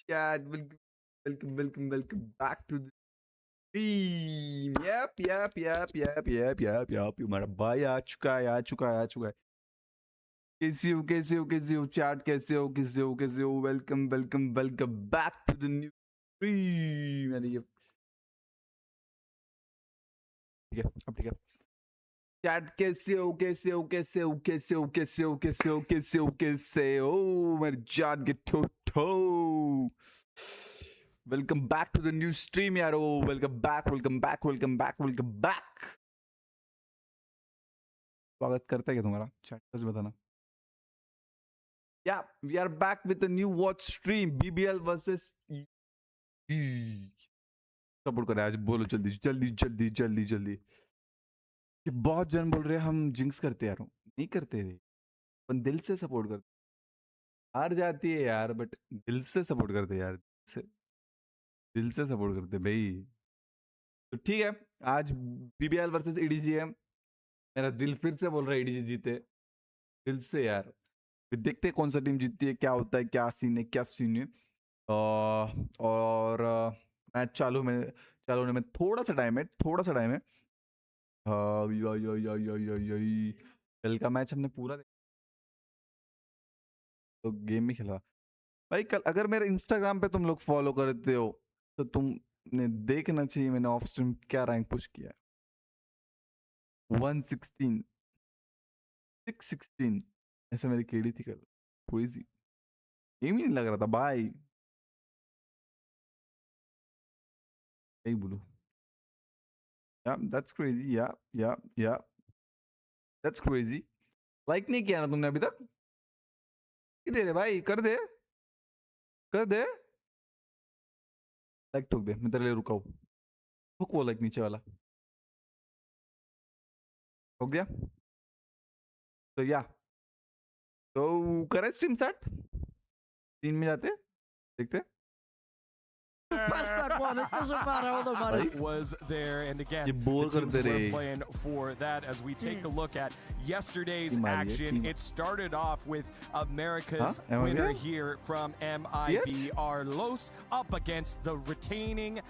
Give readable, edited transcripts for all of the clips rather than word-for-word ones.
chat. Welcome back to the stream. Yep. हमारा भाई आ चुका है. कैसे हो chat? कैसे हो? Welcome back to the new stream. अरे ये ठीक है, अब ठीक है. Chat कैसे हो? मेरे chat के toe. Welcome back to the new stream, यारो. Welcome back. स्वागत करता है क्या तुम्हारा? Chat सच बताना. Yeah, we are back with a new watch stream. BBL versus support करें आज. बोलो जल्दी. ये बहुत जन बोल रहे हैं हम जिंक्स करते यार. नहीं करते रे, अपन दिल से सपोर्ट करते. हार जाती है यार, बट दिल से सपोर्ट करते यार. दिल से सपोर्ट करते भाई. तो ठीक है, आज BBL वर्सेस EDG है. मेरा दिल फिर से बोल रहा है EDG जीते. दिल से यार. फिर देखते हैं कौन सा टीम जीतती है, क्या होता है, क्या सीन है. और मैच चालू होने में थोड़ा सा टाइम है. कल का मैच हमने पूरा तो गेम में खेला भाई. कल अगर मेरे इंस्टाग्राम पे तुम लोग फॉलो करते हो तो तुमने देखना चाहिए मैंने ऑफ स्ट्रीम क्या रैंक पुश किया है. 116 616 ऐसे मेरी केडी थी कल. थोड़ी सी गेम ही नहीं लग रहा था भाई. यही बोलूं. that's crazy. Yeah, that's crazy. Like नहीं किया ना तुमने अभी तक? दे दे भाई, कर दे. लाइक ठोक दे. मैं तेरे लिए रुका हूँ. ठोक वो लाइक नीचे वाला. ठोक दिया. तो या तो करें स्ट्रीम स्टार्ट. 3 में जाते देखते. Press that one. It doesn't matter how the money was there. And again, the teams were playing for that. As we take a look at yesterday's action, it started off with America's winner here from MIBR Los up against the returning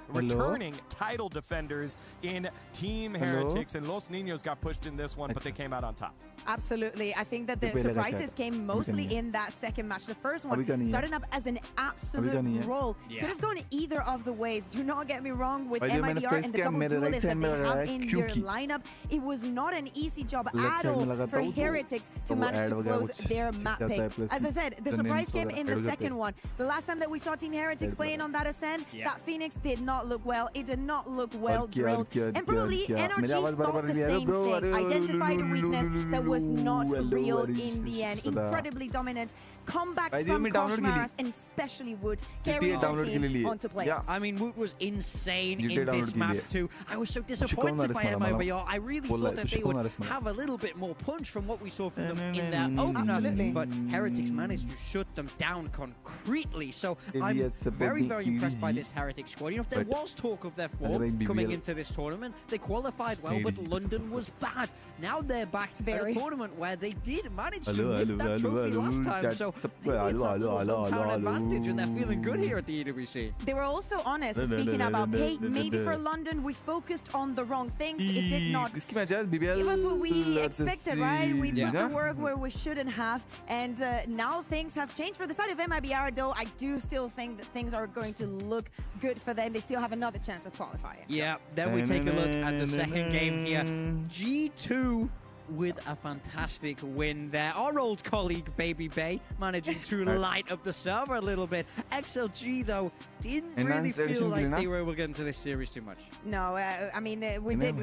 title defenders in Team Heretics. And Los Niños got pushed in this one, but they came out on top. Absolutely. I think that the surprises came mostly in that second match. The first one started up as an absolute roll. Could have gone either of the ways. Do not get me wrong with MIBR and the double duelists that they have in their lineup. It was not an easy job at all for Heretics to manage to close their map pick. As I said, the surprise came in the second one. The last time that we saw Team Heretics playing on that Ascent, that Phoenix did not look well. It did not look well drilled. And probably NRG thought the same thing. Identified a weakness that was not real in the end. Incredibly dominant comebacks from Costream and especially Wood carrying the team onto play. I mean, Wood was insane in this map too. I was so disappointed by MIBR. I really thought that they would have a little bit more punch from what we saw from them in their opener. But Heretics managed to shut them down concretely. So I'm very impressed by this Heretics squad. You know, there was talk of their fall coming into this tournament. They qualified well, but London was bad. Now they're back at a tournament where they did manage to lift that trophy last time. So maybe it's a little hometown advantage and they're feeling good here at the EWC. They were also honest, speaking about, hey, maybe for London we focused on the wrong things. It did not give us what we expected, right? We put the work where we shouldn't have, and now things have changed. For the side of MIBR, though, I do still think that things are going to look good for them. They still have another chance of qualifying. Yeah, then we take a look at the second game here. G2 with a fantastic win there. Our old colleague, Baby Bay, managing to light up the server a little bit. XLG, though, didn't really feel like they were able to get into this series too much. No, I mean, we did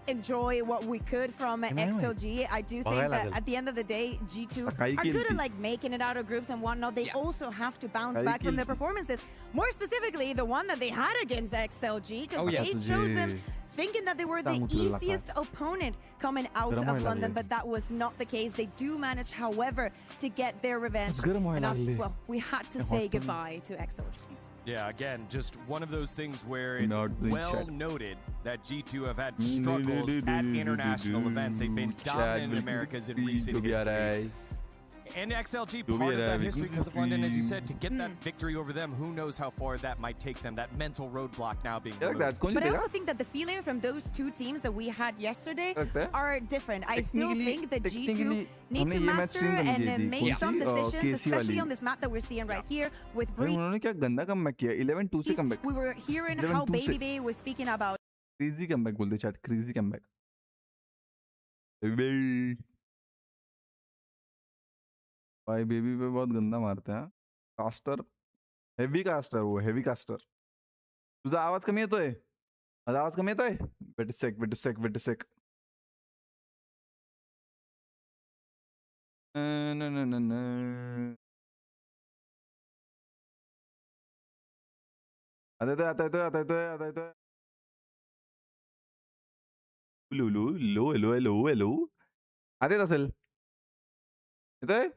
enjoy what we could from XLG. I do think that at the end of the day, G2 are good at like making it out of groups and whatnot. They also have to bounce back from their performances. More specifically, the one that they had against XLG, because they chose them thinking that they were the easiest opponent coming out of London, but that was not the case. They do manage, however, to get their revenge. And us, well, we had to say goodbye to XLG. Yeah, again, just one of those things where it's well noted that G2 have had struggles at international events. They've been dominant in Americas in recent history. And XLG, part of that history because of London, as you said, to get that victory over them, who knows how far that might take them, that mental roadblock now being removed. But I also think that the feeling from those two teams that we had yesterday are different. I still think that G2 need to master and make some decisions, especially on this map that we're seeing right here with Bree. उन्होंने क्या गंदा comeback किया 11-2 से comeback We were hearing how Baby was speaking about crazy comeback बोलते chat crazy comeback भाई baby पे बहुत गंदा मारता है कास्टर हेवी कास्टर वो हेवी कास्टर तुझा आवाज कमी येतोय माझा आवाज कमी येतोय वेट सेक आता येतोय हेलो आता येत असेल येतोय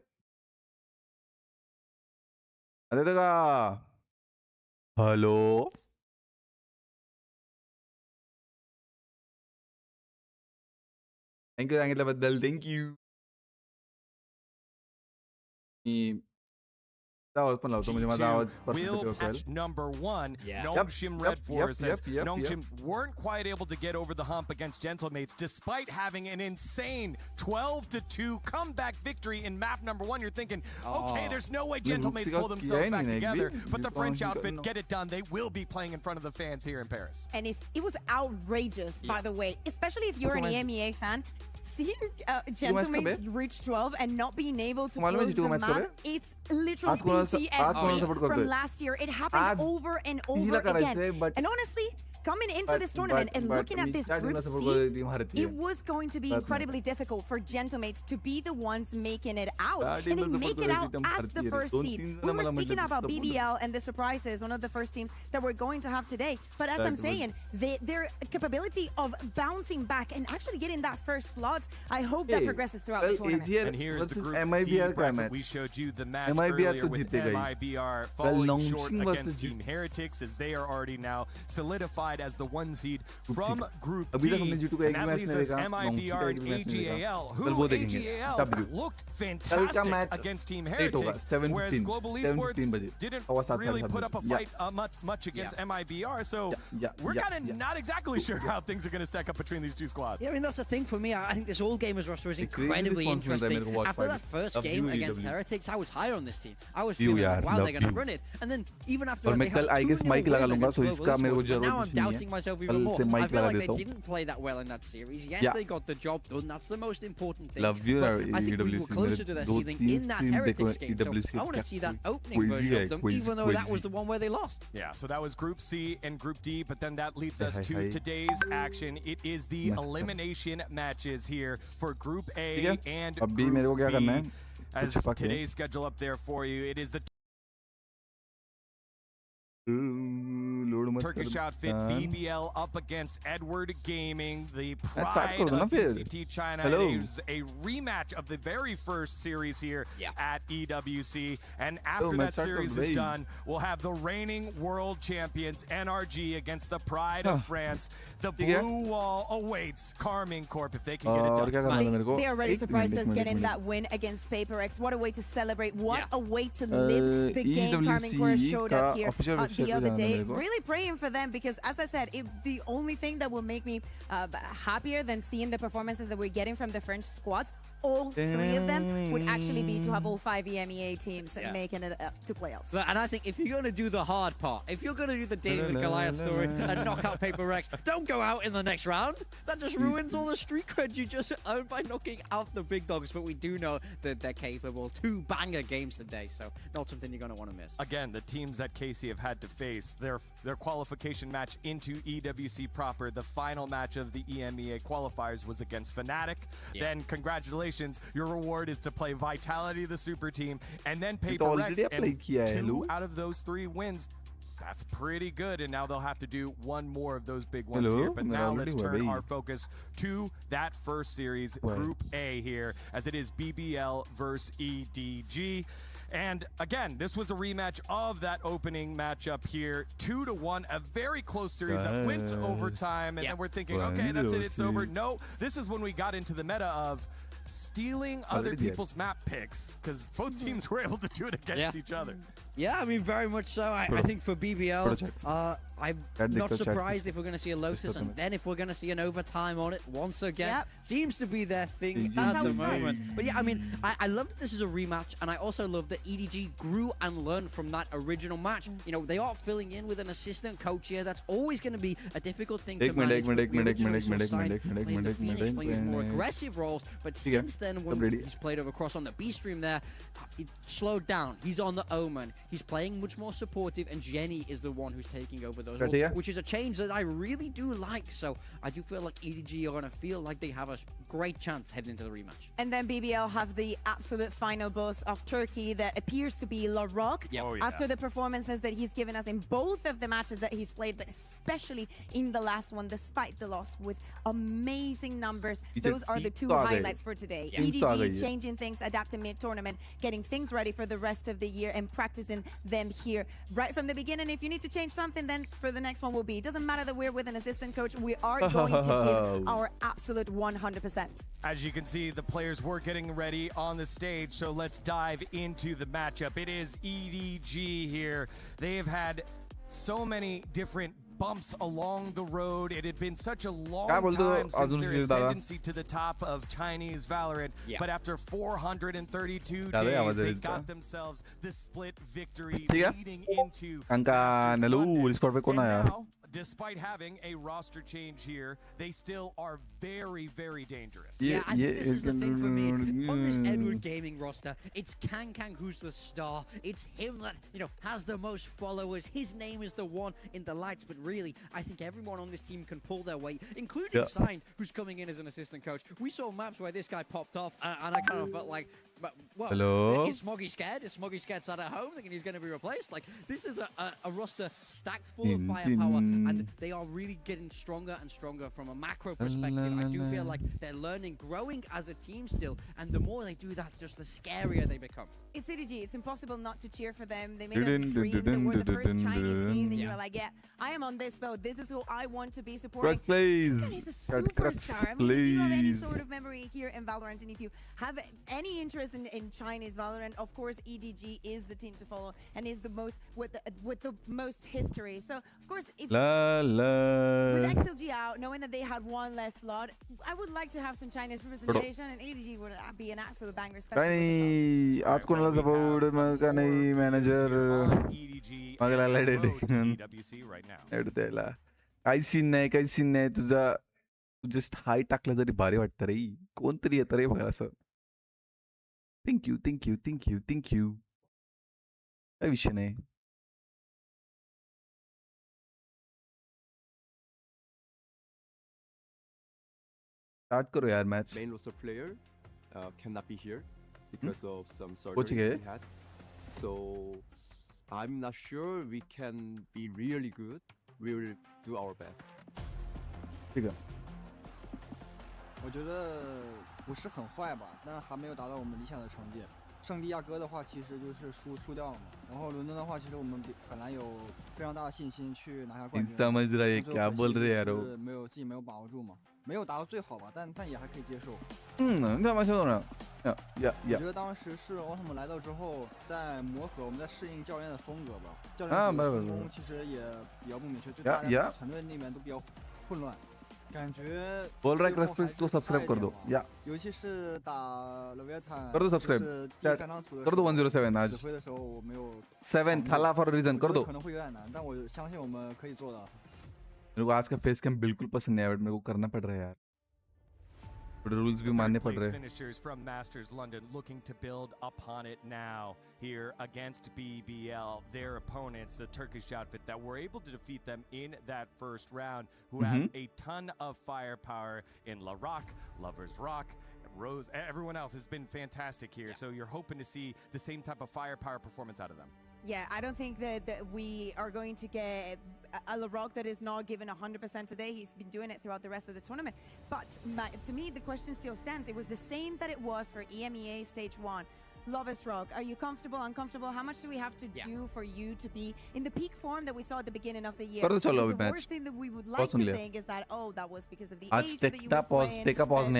आता येतं का हॅलो थँक्यू सांगितल्याबद्दल थँक्यू पण लावतो म्हणजे माझा आवाज परफेक्ट असेल number 1 Nongshim Red Force says Nongshim weren't quite able to get over the hump against Gentlemates despite having an insane 12-2 comeback victory in map number 1. You're thinking, okay, there's no way Gentlemates pull themselves back together, but the French outfit get it done. They will be playing in front of the fans here in Paris. And it was outrageous, by the way, especially if you're an EMEA fan. Seeing Gentlemates reach 12 and not being able to close the map, it's literally PTSD from last year. It happened over and over again. And honestly, coming into this tournament and looking at this group C, it was going to be incredibly difficult for Gentlemates to be the ones making it out. And they make it out as the first seed. We were speaking about BBL and the surprises, one of the first teams that we're going to have today. But as I'm saying, their capability of bouncing back and actually getting that first slot, I hope that progresses throughout the tournament. And here's the group D bracket. We showed you the match earlier with MIBR falling short against Team Heretics, as they are already now solidified as the 1 seed from Group D. And that leaves us MIBR and AGAL, who AGAL looked fantastic against Team Heretics, whereas Global Esports didn't really put up a fight much against MIBR. So we're kind of not exactly sure how things are going to stack up between these two squads. Yeah, I mean, that's the thing for me. I think this All Gamers roster is incredibly interesting. After that first game against Heretics, I was high on this team. I was feeling like, wow, they're going to run it. And then even after that, they had 2-0 win against Global Esports. Now I'm doubting myself even more. I feel like they didn't play that well in that series. Yes, they got the job done. That's the most important thing. But I think we were closer to their ceiling in that Heretics game. So I want to see that opening version of them, even though that was the one where they lost. Yeah, so that was Group C and Group D, but then that leads us to today's action. It is the elimination matches here for Group A and Group B. As today's schedule up there for you, it is the Turkish outfit BBL up against Edward Gaming, the pride of PCT China. It is a rematch of the very first series here at EWC. And after that series is done, we'll have the reigning world champions NRG against the pride of France. The blue wall awaits Carmine Corp if they can get it done. They already surprised us getting that win against PaperX. What a way to celebrate. What a way to live the game Carmine Corp showed up here the other day. Really praying for them because, as I said, the only thing that will make me happier than seeing the performances that we're getting from the French squads, all 3 of them, would actually be to have all 5 EMEA teams making it to playoffs. And I think if you're going to do the hard part, if you're going to do the David and Goliath story and knock out PaperX, don't go out in the next round. That just ruins all the street cred you just earned by knocking out the big dogs. But we do know that they're capable. 2 banger games today, so not something you're going to want to miss. Again, the teams that Casey have had to face, their qualification match into EWC proper, the final match of the EMEA qualifiers was against Fnatic. Then congratulations, your reward is to play Vitality, the super team, and then PaperX, and 2 out of those 3 wins. That's pretty good, and now they'll have to do 1 more of those big ones here. But now let's turn our focus to that first series, Group A here, as it is BBL versus EDG. And again, this was a rematch of that opening matchup here, 2-1, a very close series that went to overtime, and then we're thinking, okay, that's it, it's over. No, this is when we got into the meta of stealing other people's map picks, because both teams were able to do it against each other. Yeah, I mean, very much so. I think for BBL, I'm not surprised if we're going to see a Lotus, and then if we're going to see an overtime on it once again. Seems to be their thing at the moment. But yeah, I mean, I love that this is a rematch, and I also love that EDG grew and learned from that original match. You know, they are filling in with an assistant coach here. That's always going to be a difficult thing to manage. Playing more aggressive roles, but since then, when he's played over cross on the B stream there, it slowed down. He's on the Omen. He's playing much more supportive, and Jenny is the one who's taking over those roles, which is a change that I really do like. So I do feel like EDG are going to feel like they have a great chance heading into the rematch. And then BBL have the absolute final boss of Turkey that appears to be Larocque. After the performances that he's given us in both of the matches that he's played, but especially in the last one, despite the loss, with amazing numbers. Those are the two highlights for today. EDG changing things, adapting mid-tournament, getting things ready for the rest of the year, and practicing them here right from the beginning. If you need to change something, then for the next one will be. It doesn't matter that we're with an assistant coach. We are going to give our absolute 100%. As you can see, the players were getting ready on the stage, so let's dive into the matchup. It is EDG here. They have had so many different bumps along the road. It had been such a long time since their ascendancy to the top of Chinese Valorant, but after 432 days, they got themselves the split victory leading into now, despite having a roster change here, they still are very, very dangerous. Yeah, I think this is the thing for me. On this Edward Gaming roster, it's Kang who's the star. It's him that, you know, has the most followers. His name is the one in the lights. But really, I think everyone on this team can pull their weight, including Signed, who's coming in as an assistant coach. We saw maps where this guy popped off, and I kind of felt like, but well, is Smoggy scared? Is Smoggy scared sat at home thinking he's going to be replaced? Like, this is a roster stacked full of firepower, and they are really getting stronger and stronger from a macro perspective. I do feel like they're learning, growing as a team still, and the more they do that, just the scarier they become. It's EDG. It's impossible not to cheer for them. They made us dream. They were the first Chinese team that you were like, yeah, I am on this boat. This is who I want to be supporting. CruxPlayz. He's a superstar. I mean, if you have any sort of memory here in Valorant, and if you have any interest in Chinese Valorant, of course, EDG is the team to follow and is the most with the most history. So, of course, if with XLG out, knowing that they had one less slot, I would like to have some Chinese representation, and EDG would be an absolute banger. Especially manager. EWC right now. काही scene नाही तुझा just हाय टाकलं तरी भारी वाटतं रे कोणतरी येतं रे बघा असं थँक्यू काय विषय नाही स्टार्ट करो यार match main roster player cannot be here because of some surgery he had. So I'm not sure we can be really good. We will do our best. 这个我觉得不是很坏吧，但还没有达到我们理想的成绩。圣地亚哥的话，其实就是输掉了嘛。然后伦敦的话，其实我们本来有非常大的信心去拿下冠军，但是自己没有把握住嘛，没有达到最好吧，但也还可以接受。干嘛笑呢？我觉得当时是奥特曼来到之后，在磨合，我们在适应教练的风格吧。教练的分工其实也比较不明确，就大家团队里面都比较混乱。感觉 बोल रहा है CruxPlayz को सब्सक्राइब कर दो या 尤其是打 Leviathan कर दो सब्सक्राइब कर दो 107 आज 指挥的时候我没有 7 थाला for a reason कर दो 可能会有点难但我相信我们可以做到 मेरे को आज का फेस कैम बिल्कुल पसंद नहीं आया बट मेरे को करना पड़ रहा है यार rules भी मानने पड़ रहे हैं finishers from Masters London looking to build upon it now here against BBL, their opponents, the Turkish outfit that were able to defeat them in that first round, who have a ton of firepower in Larocque, Lovers Rock, Rose. Everyone else has been fantastic here, so you're hoping to see the same type of firepower performance out of them. Yeah, I don't think that we are going to get a Larocque that is not given 100% today. He's been doing it throughout the rest of the tournament. But to me, the question still stands. It was the same that it was for EMEA Stage 1. Love is rock. Are you comfortable, uncomfortable? How much do we have to do for you to be in the peak form that we saw at the beginning of the year? Because the worst thing that we would like to think is that, oh, that was because of the age that you were playing. Take a pause.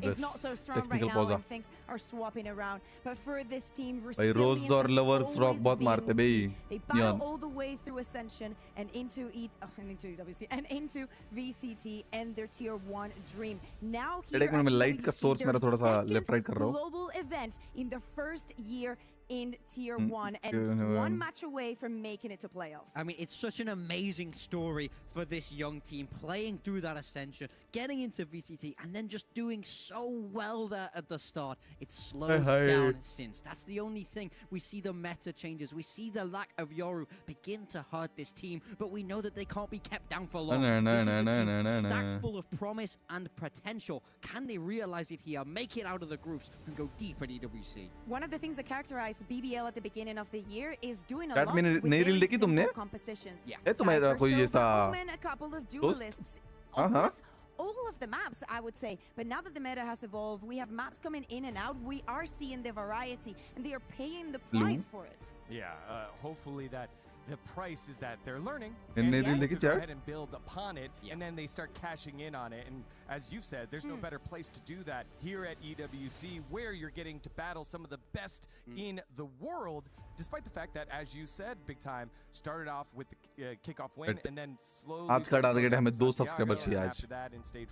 It's not so strong right now and things are swapping around. But for this team, Rose और lovers rock बहुत मारते भाई. They battle all the way through Ascension and into EWC and into VCT and their tier 1 dream. Now here at EWC, their second global event in the first year in tier 1 and one match away from making it to playoffs. I mean, it's such an amazing story for this young team, playing through that ascension, getting into VCT, and then just doing so well there at the start. It's slowed down since. That's the only thing. We see the meta changes. We see the lack of Yoru begin to hurt this team, but we know that they can't be kept down for long. This is a team stacked full of promise and potential. Can they realize it here, make it out of the groups, and go deep at EWC? One of the things that characterized BBL at the beginning of the year is doing a lot with very simple compositions. A couple of duelists. All of the maps, I would say. But now that the meta has evolved, we have maps coming in and out. We are seeing the variety, and they are paying the price for it. Yeah, hopefully that the price is that they're learning and they go ahead and build upon it, and then they start cashing in on it. And as you've said, there's no better place to do that here at EWC, where you're getting to battle some of the best in the world, despite the fact that, as you said, Big Time started off with the kickoff win and then slowly आज का target है हमें 2 subscribers चाहिए आज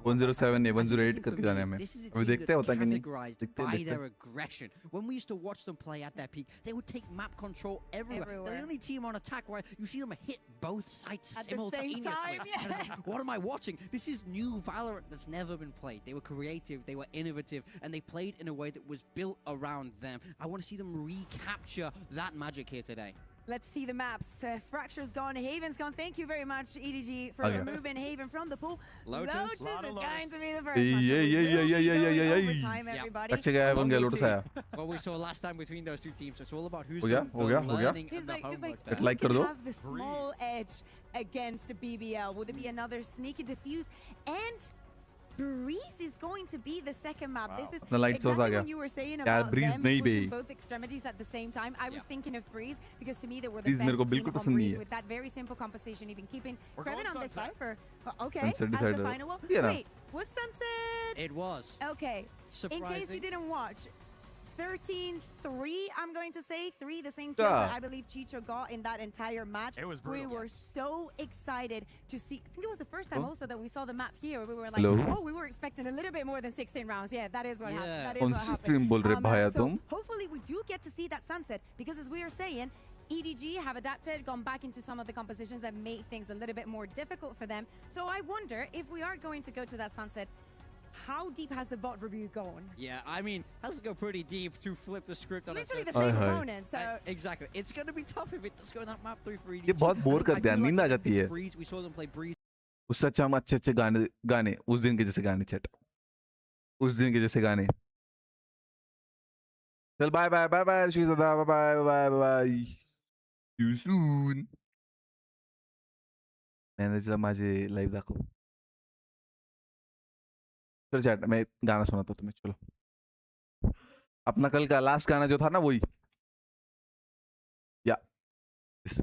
107 ने 108 करके जाने हमें अभी देखते हैं होता है कि नहीं by their aggression. When we used to watch them play at their peak, they would take map control everywhere. They're the only team on attack where you see them hit both sides simultaneously. At the same time, like, what am I watching? This is new Valorant that's never been played. They were creative, they were innovative, and they played in a way that was built around them. I want to see them recapture that magic here today. Let's see the maps. Fracture's gone, Haven's gone. Thank you very much, EDG, for removing Haven from the pool. Lotus is going to be the first one. Overtime, everybody. What we saw last time between those two teams. It's all about who's doing the learning and the homework there. We can have the small edge against BBL. Will there be another sneaky defuse? And Breeze is going to be the second map. Wow. This is exactly what you were saying about them pushing both extremities at the same time. I was thinking of Breeze because to me they were the best team on Breeze with that very simple composition, even keeping Kreven on the Cypher. Okay, as the final one. Wait, was Sunset? It was. Okay, in case you didn't watch, 13-3, I'm going to say. 3, the same kills that I believe Chicho got in that entire match. It was brutal. We were so excited to see. I think it was the first time also that we saw the map here. We were like, oh, we were expecting a little bit more than 16 rounds. Yeah, that is what happened. That is what happened. So hopefully we do get to see that sunset, because as we are saying, EDG have adapted, gone back into some of the compositions that made things a little bit more difficult for them. So I wonder if we are going to go to that sunset, how deep has the bot review gone? Yeah, I mean, has to go pretty deep to flip the script. It's literally the same opponent, so... exactly. It's going to be tough if it does go that map 3 for EDG. ये बहुत bore करते हैं, नींद आ जाती है. We saw them play Breeze. उससे अच्छा हम अच्छे गाने उस दिन के जैसे गाने चैट उस दिन के जैसे गाने. चल बाय बाय बाय बाय शीज़दा bye bye bye. See you soon. मैंने जरा माझे लाइव दाखव. चलो चैट मैं गाना सुनाता हूँ तुम्हें. चलो अपना कल का लास्ट गाना जो था ना वही. या this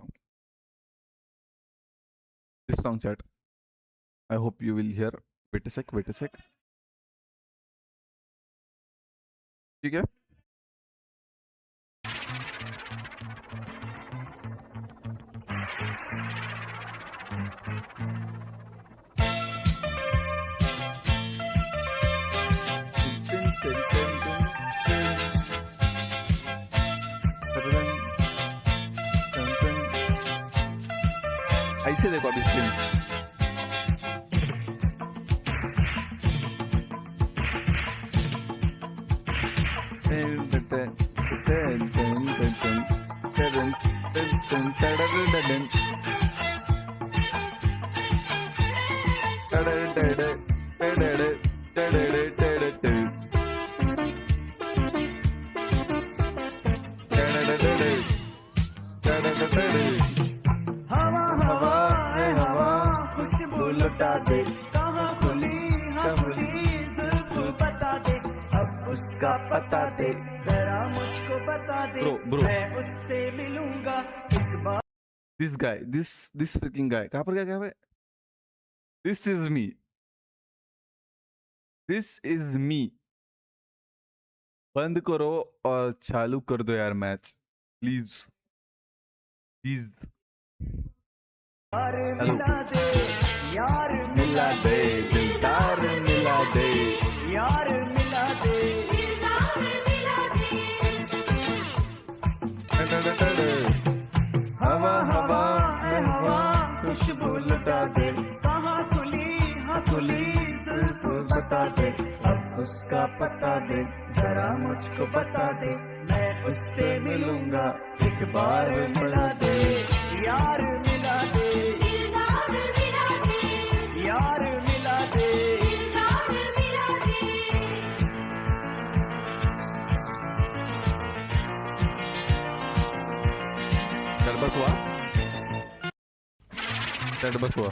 song chat. I hope you will hear. Wait a sec. ठीक है. ऐसे देखो अभी स्क्रीन. उसका पता दे जरा मुझको Bro. This guy, this freaking guy. कहाँ पर गया भाई? This is me. This is me. बंद करो और चालू कर दो यार मैच, प्लीज प्लीज। यार मिला दे दिलदार मिला दे, यार मिला दे हवा हवा है हवा खुशबू लुटा दे, कहाँ खुली बता दे, अब उसका पता दे जरा मुझको बता दे, मैं उससे मिलूंगा एक बार मिला दे, यार मिला दे, यार मिला दे, बस हुआ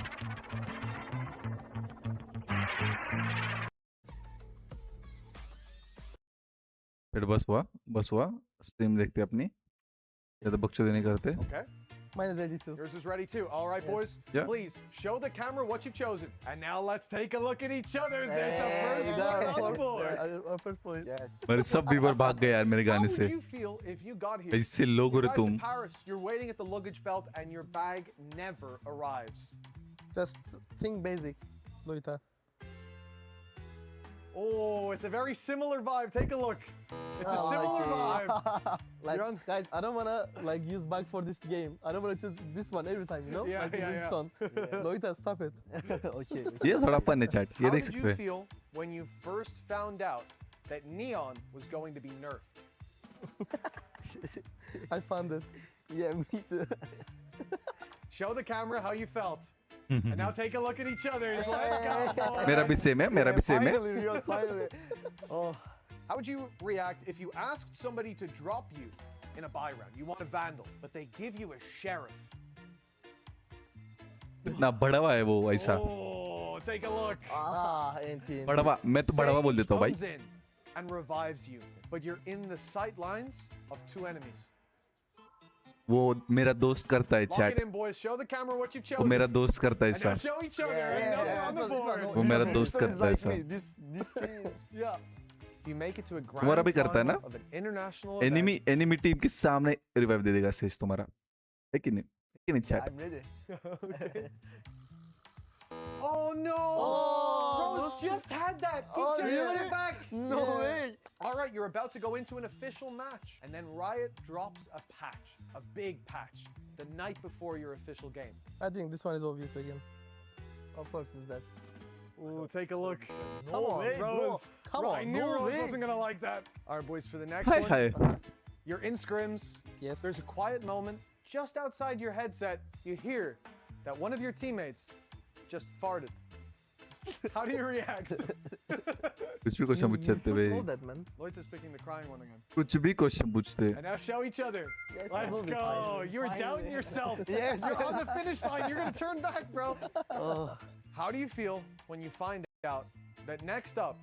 बस हुआ। बस हुआ स्ट्रीम देखते अपनी, ज्यादा बकचोदी नहीं करते। Okay. Mine is ready too. Yours is ready too. All right, Yes. boys. Yeah. Please show the camera what you've chosen. And now let's take a look at each other's. There's a Hey, first yeah, point on the first- board. our first point. मेरे सब viewer भाग गए यार मेरे How गाने would से। you feel if you got here? इससे लोग हो You रहे arrive तुम। to Paris, you're waiting at the luggage belt, and your bag never arrives. Just think basic, Loita. Oh, it's a very similar vibe. Take a look. It's a similar vibe. Like, You're on- guys, I don't wanna like use bug for this game. I don't wanna choose this one every time, you know? Yeah, like in yeah. Winston. Loita, stop it. Okay. ये थोड़ा fun है chat, ये How देख did सकते you हैं। feel when you first found out that Neon was going to be nerfed? I found it. Yeah, me too. Show the camera how you felt. And now take a look at each other. Let's go. मेरा भी same है, मेरा भी same है। Finally, Riot, finally. Oh. How would you react if you asked somebody to drop you in a buy round? You want a Vandal, but they give you a Sheriff. ना बढ़ावा है वो ऐसा। Oh, take a look. Antin. बढ़ावा, मैं तो बढ़ावा बोल देता हूँ भाई। Comes in and revives you, but you're in the sight lines of two enemies. वो मेरा दोस्त करता है Lock chat, it in, boys. Show the camera what you've वो chosen. मेरा दोस्त करता है And now ऐसा। show each other. Another on the board. वो मेरा दोस्त This is करता है like ऐसा। me. This thing. Yeah. If you make it to a तुम्हारा भी grand करता है ना? final of an international event, enemy team के सामने रिवाइव दे देगा सेज तुम्हारा, है कि नहीं? है कि नहीं Yeah, chat? I'm ready. Okay. Oh no! Oh, Rose just had that. He Oh, just really? put it back. No way. All right, you're about to go into an official match, and then Riot drops a patch, a big patch, the night before your official game. I think this one is obvious again. Of course it's that. Ooh, take a look. Come on, Rose. bro. Come I on, knew no Rose way. wasn't gonna like that. All right, boys, for the next hi one, hi. you're in scrims. Yes. There's a quiet moment just outside your headset. You hear that one of your teammates just farted. How do you react? कुछ भी question पूछ सकते you भाई, know that, man. Loita's picking the crying one again. कुछ भी question पूछते। And now show each other. Yes, Let's finally, go. finally, You were doubting finally. yourself. Yes. You're on the finish line. You're going to turn back, bro. Oh. How do you feel when you find out that next up,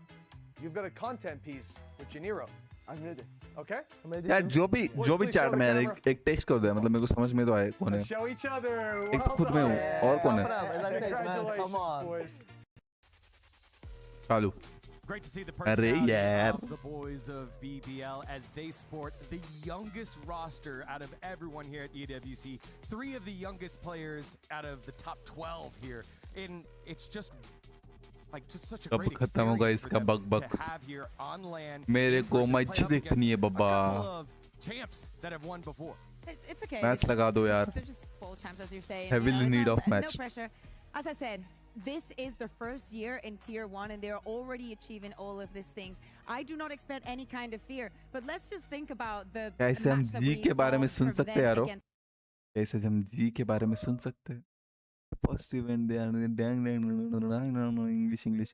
you've got a content piece with Janiro? I'm ready. Okay? I'm ready यार to- जो भी chat में यार एक text कर दो यार, मतलब मेरे को समझ में तो आए कौन है। Let's show each other. एक तो खुद में हूँ, और कौन है? As I said, man, Congratulations, come on. boys. चालू। Great to see the Arre, personality yeah. of the boys of BBL as they sport the youngest roster out of everyone here at EWC. 3 of the youngest players out of the top 12 here. And it's just such a कब great खत्म होगा experience for इसका them बक-बक? to have here on land. मेरे in को person, match play up देखनी है against a Baba. couple of champs that have won before. It's okay. Match लगा दो यार। They're just full champs, as you're saying. Heavily you know, need it's of not- match. No pressure. As I said, this is their first year in Tier 1, and they're already achieving all of these things. I do not expect any kind of fear, but let's just think about the कैसे हम match that ji we के बारे में saw soon from सकते them हैं यारो? against कैसे हम जी के बारे में सुन सकते हैं? First event they English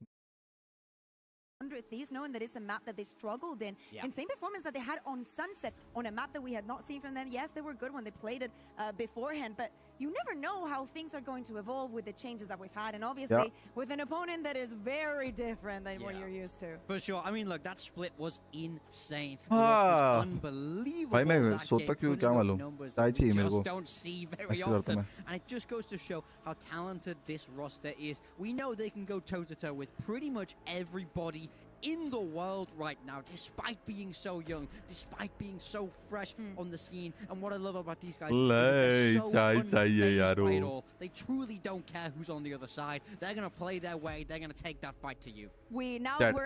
100 Thieves, knowing that it's a map that they struggled in. And same performance that they had on Sunset, on a map that we had not seen from them. Yes, they were good when they played it beforehand, but you never know how things are going to evolve with the changes that we've had, and obviously with an opponent that is very different than what you're used to. For sure. I mean, look, that split was insane. The Rock was unbelievable. भाई मैं that सोता game, क्यों putting क्या up मालूम numbers चाय that we चाहिए मेरे को just don't see very ऐसे करता often. मैं And it just goes to show how talented this roster is. We know they can go toe-to-toe with pretty much everybody in the world right now, despite being so young, despite being so fresh on the scene. And what I love about these guys is that they're so unfazed by it all. They truly don't care who's on the other side. They're going to play their way. They're going to take that fight to you. We're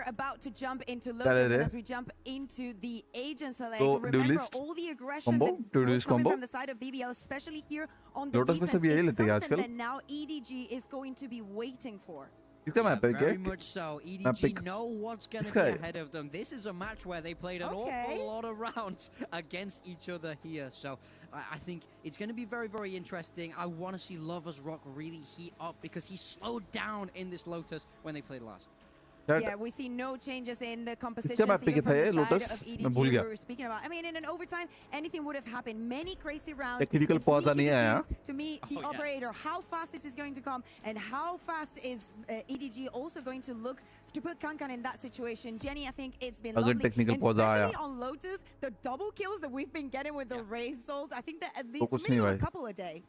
about to jump into Lotus, and as we jump into the agent select, remember all the aggression that was coming from the side of BBL, especially here on the defense, is something that now EDG is going to be waiting for. Very much so. EDG know what's going to be ahead of them. This is a match where they played an awful lot of rounds against each other here. So I think it's going to be very, very interesting. I want to see Lovers Rock really heat up because he slowed down in this Lotus when they played last. Yeah, we see no changes in the composition even from the side of EDG we were speaking about. I mean, in an overtime, anything would have happened. Many crazy rounds. To me, the operator, how fast this is going to come, and how fast is EDG also going to look to put Kankan in that situation. Jenny, I think it's been lovely. And especially on Lotus, the double kills that we've been getting with the Raze Souls, I think that at least minimum a couple a day.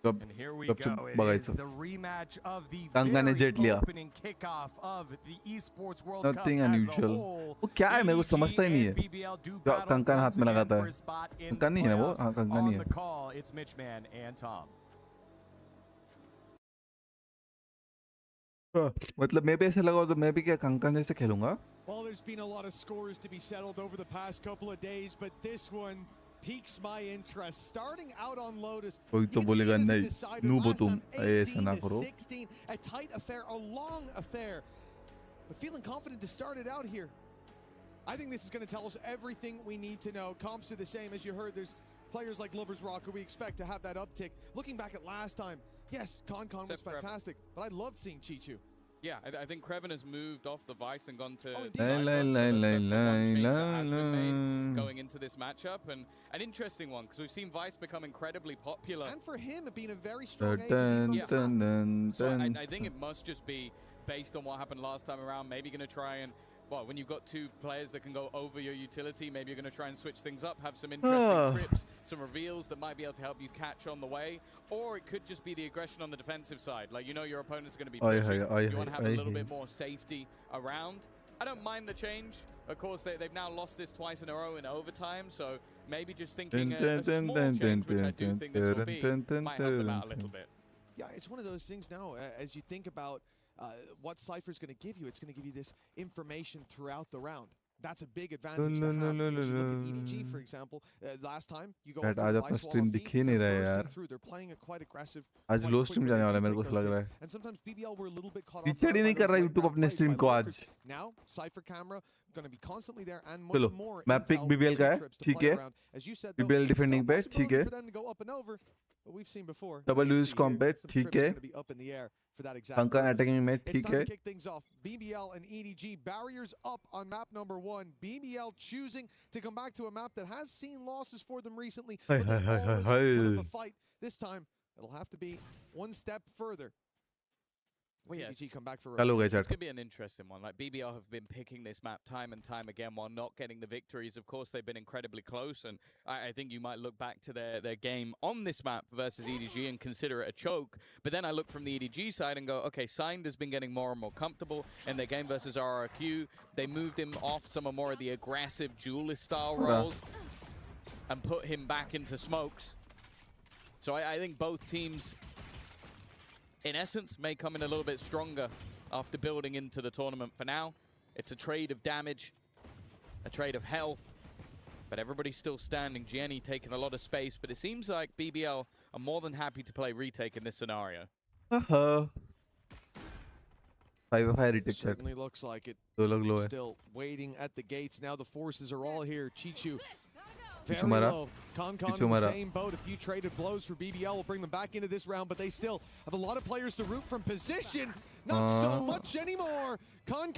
And here we go. It is the rematch of the very opening kickoff of the Esports World Cup as a whole. वो क्या है मेरे को समझता ही नहीं है कंकन हाथ में लगाता है कंकन नहीं है वो हाँ कंकन नहीं है It's Mitchman and Tom. मतलब मैं भी ऐसे लगा तो मैं भी क्या कंकन जैसे खेलूंगा. Well, there's been a lot of scores to be settled over the past couple of days, but this one piques my interest. Starting out on Lotus, कोई तो बोलेगा नहीं नूबो तुम ऐसा ना करो. 16, a tight affair, a long affair, but feeling confident to start it out here. I think this is going to tell us everything we need to know. Comps are the same, as you heard. There's players like Lovers Rock who we expect to have that uptick. Looking back at last time, yes, Con was fantastic, but I loved seeing Chichu. Yeah, I think Kreven has moved off the Vice and gone to going into this matchup, and an interesting one because we've seen Vice become incredibly popular. And for him, being a very strong agent. So I think it must just be based on what happened last time around. Maybe going to try and, well, when you've got two players that can go over your utility, maybe you're going to try and switch things up, have some interesting trips, some reveals that might be able to help you catch on the way. Or it could just be the aggression on the defensive side. Like, you know your opponent's going to be pushing. You want to have a little bit more safety around. I don't mind the change. Of course, they've now lost this twice in a row in overtime, so maybe just thinking a small change, which I do think this will be, might help them out a little bit. Yeah, it's one of those things now, as you think about what Cypher's going to give you, it's going to give you this information throughout the round. That's a big advantage to have. As you look at EDG, for example, last time you go up to the Vice wall and through. They're playing a quite aggressive. आज लो stream जाने वाला है मेरे को लग रहा है. And sometimes BBL were a little bit caught off. पीछे नहीं कर रहा YouTube अपने स्ट्रीम को आज. Now Cypher camera going to be constantly there and much more. मैं पिक BBL का है, ठीक है. BBL डिफेंडिंग पे, ठीक है. But we've seen before. WS combat, ठीक है. Kankan attacking में, ठीक है. Kick things off. BBL and EDG barriers up on map number 1. BBL choosing to come back to a map that has seen losses for them recently. But they always put up a fight. This time, it'll have to be one step further. EDG come back for It's going to be an interesting one. Like, BBL have been picking this map time and time again while not getting the victories. Of course, they've been incredibly close, and I think you might look back to their game on this map versus EDG and consider it a choke. But then I look from the EDG side and go, okay, Signed has been getting more and more comfortable in their game versus RRQ. They moved him off some of more of the aggressive duelist style roles and put him back into smokes. So I think both teams, in essence, may come in a little bit stronger after building into the tournament. For now, it's a trade of damage, a trade of health, but everybody's still standing. Gianni taking a lot of space, but it seems like BBL are more than happy to play retake in this scenario. Certainly looks like it. Still waiting at the gates. Now the forces are all here. Chichu. Very low. Con in the same boat. A few traded blows for BBL will bring them back into this round, but they still have a lot of players to root from position. Not so much anymore. Con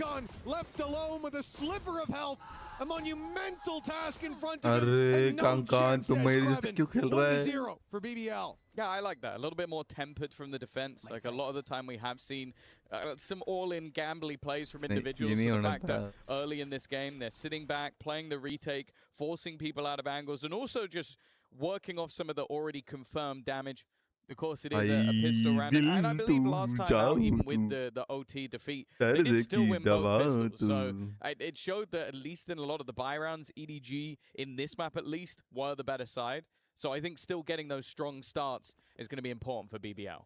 left alone with a sliver of health. A monumental task in front of him. अरे And no कांकान chance, तुम says मेरे Kraven. से क्यों खेल रहा है? 1-0 for BBL. Yeah, I like that. A little bit more tempered from the defense. Like a lot of the time we have seen some all-in gambly plays from individuals. So the fact that early in this game they're sitting back, playing the retake, forcing people out of angles, and also just working off some of the already confirmed damage. Of course, it is a pistol round, and I believe last time out, even with the OT defeat, they did still win both pistols. So it showed that at least in a lot of the buy rounds, EDG in this map at least were the better side. So I think still getting those strong starts is going to be important for BBL.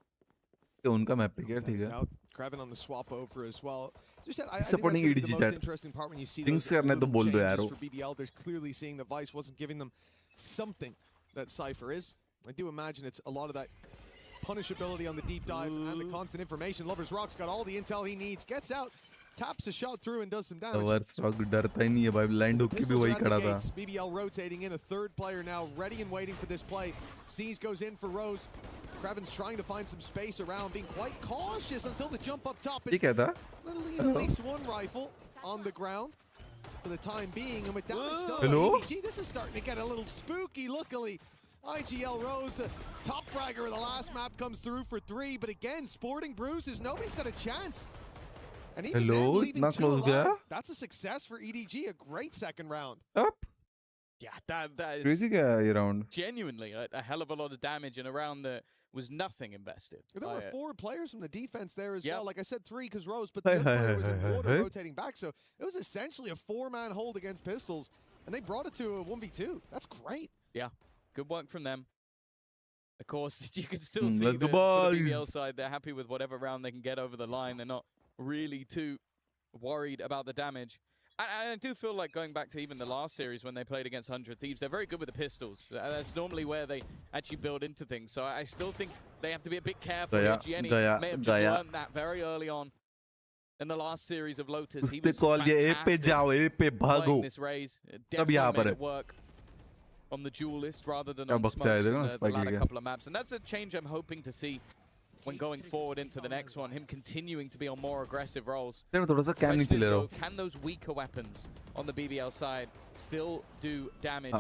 उनका map पे क्या ठीक है? Kraven on the swap over as well. As you said, I think Supporting that's the EDG most chat. interesting part when you see Things those करने तो little बोल दो changes यारो. for BBL. There's clearly seeing that Vice wasn't giving them something that Cypher is. I do imagine it's a lot of that punishability on the deep dives and the constant information. Lovers Rock's got all the intel he needs, gets out, taps a shot through and does some damage. Lovers Rock डरता ही नहीं है भाई, blind होके भी वही खड़ा था. BBL rotating in, a third player now ready and waiting for this play. Seas goes in for Rose. Kraven's trying to find some space around, being quite cautious until the jump up top. It's क्या था? at least one rifle on the ground for the time being, and with damage done Hello? by EDG, this is starting to get a little spooky. Luckily, IGL Rose, the top fragger of the last map, comes through for 3, but again, sporting bruises, nobody's got a chance. And even then, leaving 2 alive, that's a success for EDG, a great second round. Up. Yeah, that is Crazy guy round. genuinely a hell of a lot of damage in a round that was nothing invested. There were 4 players from the defense there as Yep. well. Like I said, 3 because Rose, but the other player was in water rotating back. So it was essentially a 4-man hold against pistols, and they brought it to a 1v2. That's great. Yeah, good work from them. Of course, you can still see let's go, that for the BBL boys. side, they're happy with whatever round they can get over the line. They're not really too worried about the damage. I do feel like going back to even the last series when they played against 100 Thieves, they're very good with the pistols. That's normally where they actually build into things. So I still think they have to be a bit careful. Gianni may have just learned that very early on in the last series of Lotus. He was fantastic playing this raise. Definitely made it work on the duelist rather than on smokes in the latter couple of maps. And that's a change I'm hoping to see when going forward into the next one, him continuing to be on more aggressive roles. Especially so, can those weaker weapons on the BBL side still do damage?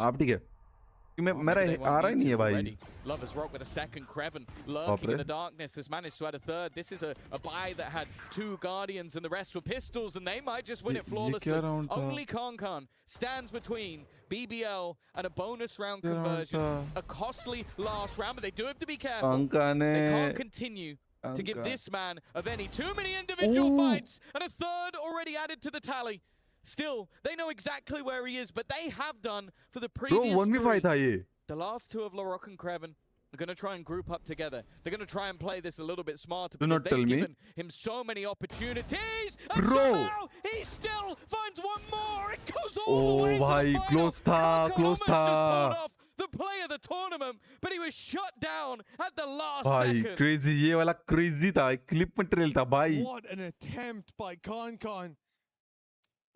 मेरा आ रहा ही नहीं है भाई. Lovers Rock with a second. Kraven lurking in the darkness has managed to add a third. This is a buy that had 2 Guardians and the rest were pistols, and they might just win it flawlessly. Only Kankan stands between BBL and a bonus round conversion. A costly last round, but they do have to be careful. They can't continue to give this man of any too many individual fights, and a third already added to the tally. Still, they know exactly where he is, but they have done for the previous 3. The last 2 of LaRock and Kraven are going to try and group up together. They're going to try and play this a little bit smarter because they've given him so many opportunities. And somehow he still finds one more. It goes all the way to the final. Close tha, close tha. The play of the tournament, but he was shut down at the last second. Crazy, ये वाला crazy था, clip में trail था भाई. What an attempt by Kankan.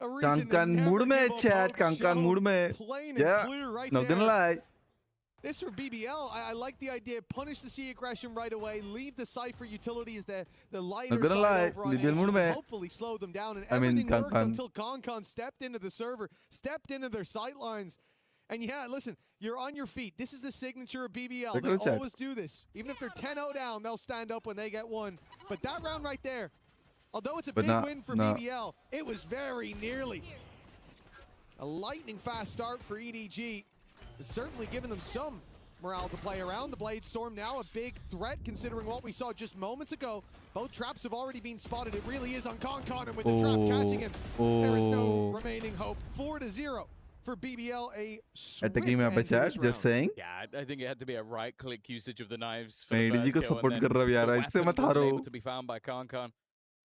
Kankan mood में chat, Kankan mood में. Yeah, not gonna lie. This for BBL, I like the idea. Punish the C aggression right away. Leave the Cypher utility as the lighter side over on Ace. Hopefully slow them down. And everything worked until Kankan stepped into the server, stepped into their sight lines. And yeah, listen, you're on your feet. This is the signature of BBL. They always do this. Even if they're 10-0 down, they'll stand up when they get one. But that round right there, although it's a big win for BBL, it was very nearly. A lightning fast start for EDG. It's certainly given them some morale to play around. The Blade Storm now a big threat considering what we saw just moments ago. Both traps have already been spotted. It really is on Kankan, and with the trap catching him, there is no remaining hope. 4-0 for BBL, a swift end to this round. Just saying. Yeah, I think it had to be a right-click usage of the knives for the EDG first को kill, support and कर रहा है यार, the इससे मत weapon wasn't हारो. able to be found by Kankan.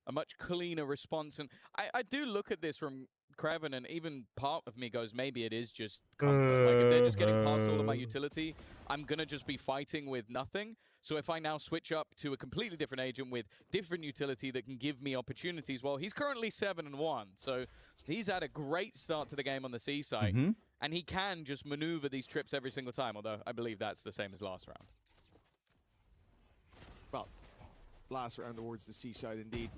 A much cleaner response, and I do look at this from Kraven, and even part of me goes, maybe it is just comfort. Like, if they're just getting past all of my utility, I'm gonna just be fighting with nothing. So if I now switch up to a completely different agent with different utility that can give me opportunities, well, he's currently 7-1, so he's had a great start to the game on the C side, and he can just maneuver these trips every single time, although I believe that's the same as last round. Well, last round towards the C side indeed.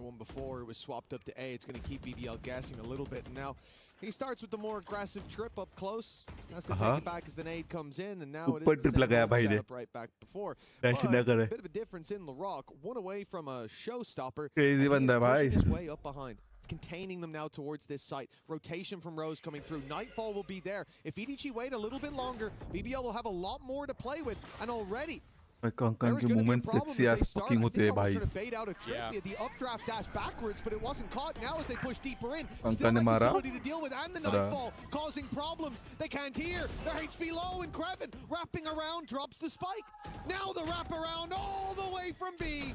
One before it was swapped up to A. It's going to keep BBL guessing a little bit. And now he starts with the more aggressive trip up close. Has to take it back as the nade comes in. And now it is the same setup right back before. But a bit of a difference in LaRock. One away from a showstopper. He is pushing his way up behind. Containing them now towards this site. Rotation from Rose coming through. Nightfall will be there. If EDG wait a little bit longer, BBL will have a lot more to play with. And already Konkan के movement sexy S fucking होते हैं भाई the updraft dash backwards, but it wasn't caught. Now as they push deeper in, Konkan ने मारा to deal with, and the nightfall causing problems. They can't hear. Their HP low, and Kreven wrapping around drops the spike. Now the wrap around all the way from B.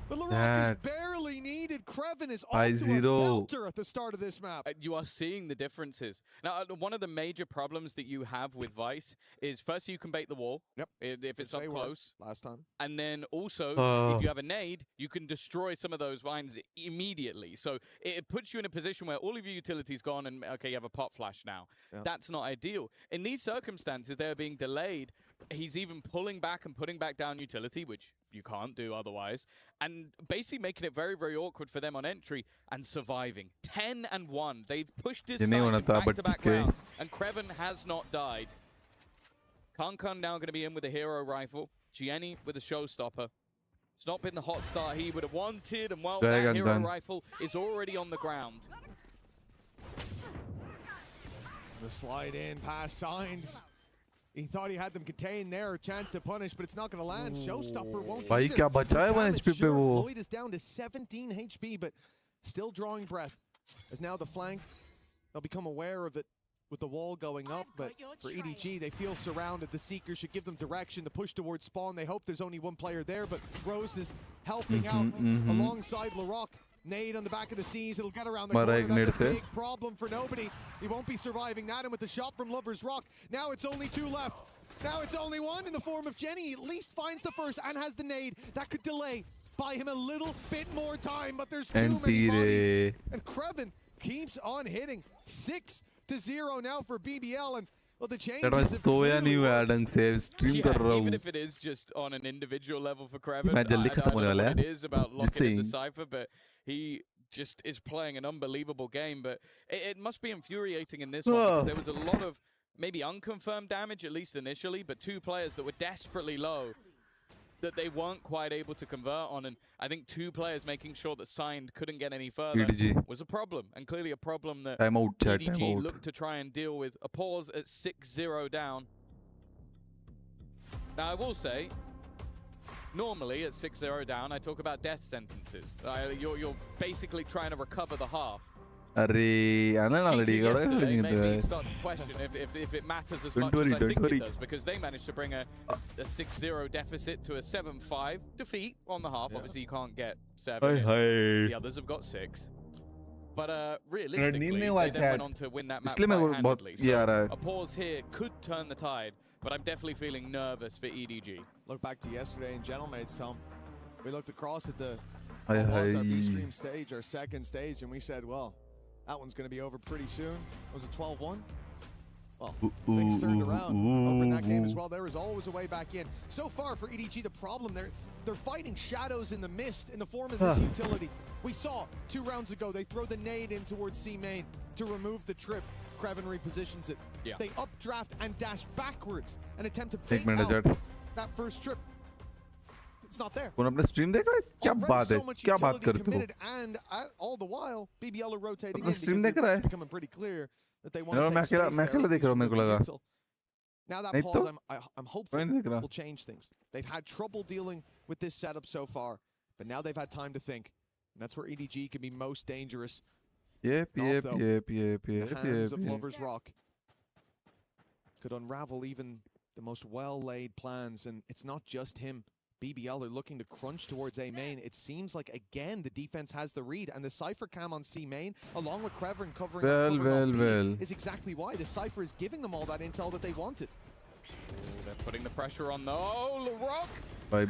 But LaRock is barely needed. Kreven is off to a belter at the start of this map. You are seeing the differences. Now, one of the major problems that you have with Vice is first you can bait the wall. Yep. If it's up close. Last time. And then also, if you have a nade, you can destroy some of those vines immediately. So it puts you in a position where all of your utility's gone and, okay, you have a pop flash now. Yep. That's not ideal. In these circumstances, they're being delayed. He's even pulling back and putting back down utility, which you can't do otherwise, and basically making it very, very awkward for them on entry and surviving. 10-1. They've pushed this side in back-to-back rounds, and Kreven has not died. Kankan now going to be in with a hero rifle. Gianni with a showstopper. It's not been the hot start he would have wanted, and well, that hero rifle is already on the ground. The slide in, pass signs. He thought he had them contained there, a chance to punish, but it's not going to land. Showstopper won't भाई क्या बचा है 1 HP पे वो? Lloyd is down to 17 HP, but still drawing breath. As now the flank, they'll become aware of it with the wall going up, but for EDG, they feel surrounded. The Seeker should give them direction to push towards spawn. They hope there's only one player there, but Rose is helping out alongside LaRock. Nade on the back of the seas, it'll get around the corner. That's a big problem for nobody. He won't be surviving that, and with the shot from Lover's Rock, now it's only 2 left. Now it's only 1 in the form of Jenny. He at least finds the first and has the nade. That could delay, buy him a little bit more time, but there's too many bodies. And Kreven keeps on hitting. 6-0 now for BBL, and well, the changes have even if it is just on an individual level for Kreven, I don't know what it is about locking in the Cypher, but he just is playing an unbelievable game. But it must be infuriating in this one because there was a lot of maybe unconfirmed damage, at least initially, but 2 players that were desperately low that they weren't quite able to convert on, and I think 2 players making sure that Signed couldn't get any further was a problem, and clearly a problem that EDG looked to try and deal with. A pause at 6-0 down. Now I will say, normally at 6-0 down, I talk about death sentences. You're basically trying to recover the half. अरे आना ना लड़ेगा yesterday made me start to question if it matters as much as I think it does, because they managed to bring a 6-0 deficit to a 7-5 defeat on the half. Obviously you can't get 7. The others have got 6. But realistically, they then went on to win that match handedly. So a pause here could turn the tide, but I'm definitely feeling nervous for EDG. Look back to yesterday in Gentlemates, Tom. We looked across at the our B-Stream stage, our second stage, and we said, well, that one's going to be over pretty soon. Was it 12-1? Well, things turned around over in that game as well. There was always a way back in. So far for EDG, the problem, they're fighting shadows in the mist in the form of this utility. We saw 2 rounds ago, they throw the nade in towards C main to remove the trip. Kreven repositions it. They updraft and dash backwards and attempt to bait out that first trip. It's not there. कौन अपना stream देख रहा है? क्या बात है? क्या बात करते हो? And all the while, BBL are rotating in stream because it's becoming pretty clear that they want to take space मैं अकेला देख रहा हूँ, मेरे को लगा. Now that pause, I'm hopeful will change things. They've had trouble dealing with this setup so far, but now they've had time to think. And that's where EDG can be most dangerous. Yep. The hands of Lover's Rock could unravel even the most well-laid plans, and it's not just him. BBL are looking to crunch towards A main. It seems like, again, the defense has the read, and the Cypher cam on C main, along with Kreven covering up is exactly why. The Cypher is giving them all that intel that they wanted. They're putting the pressure on, though. LaRock,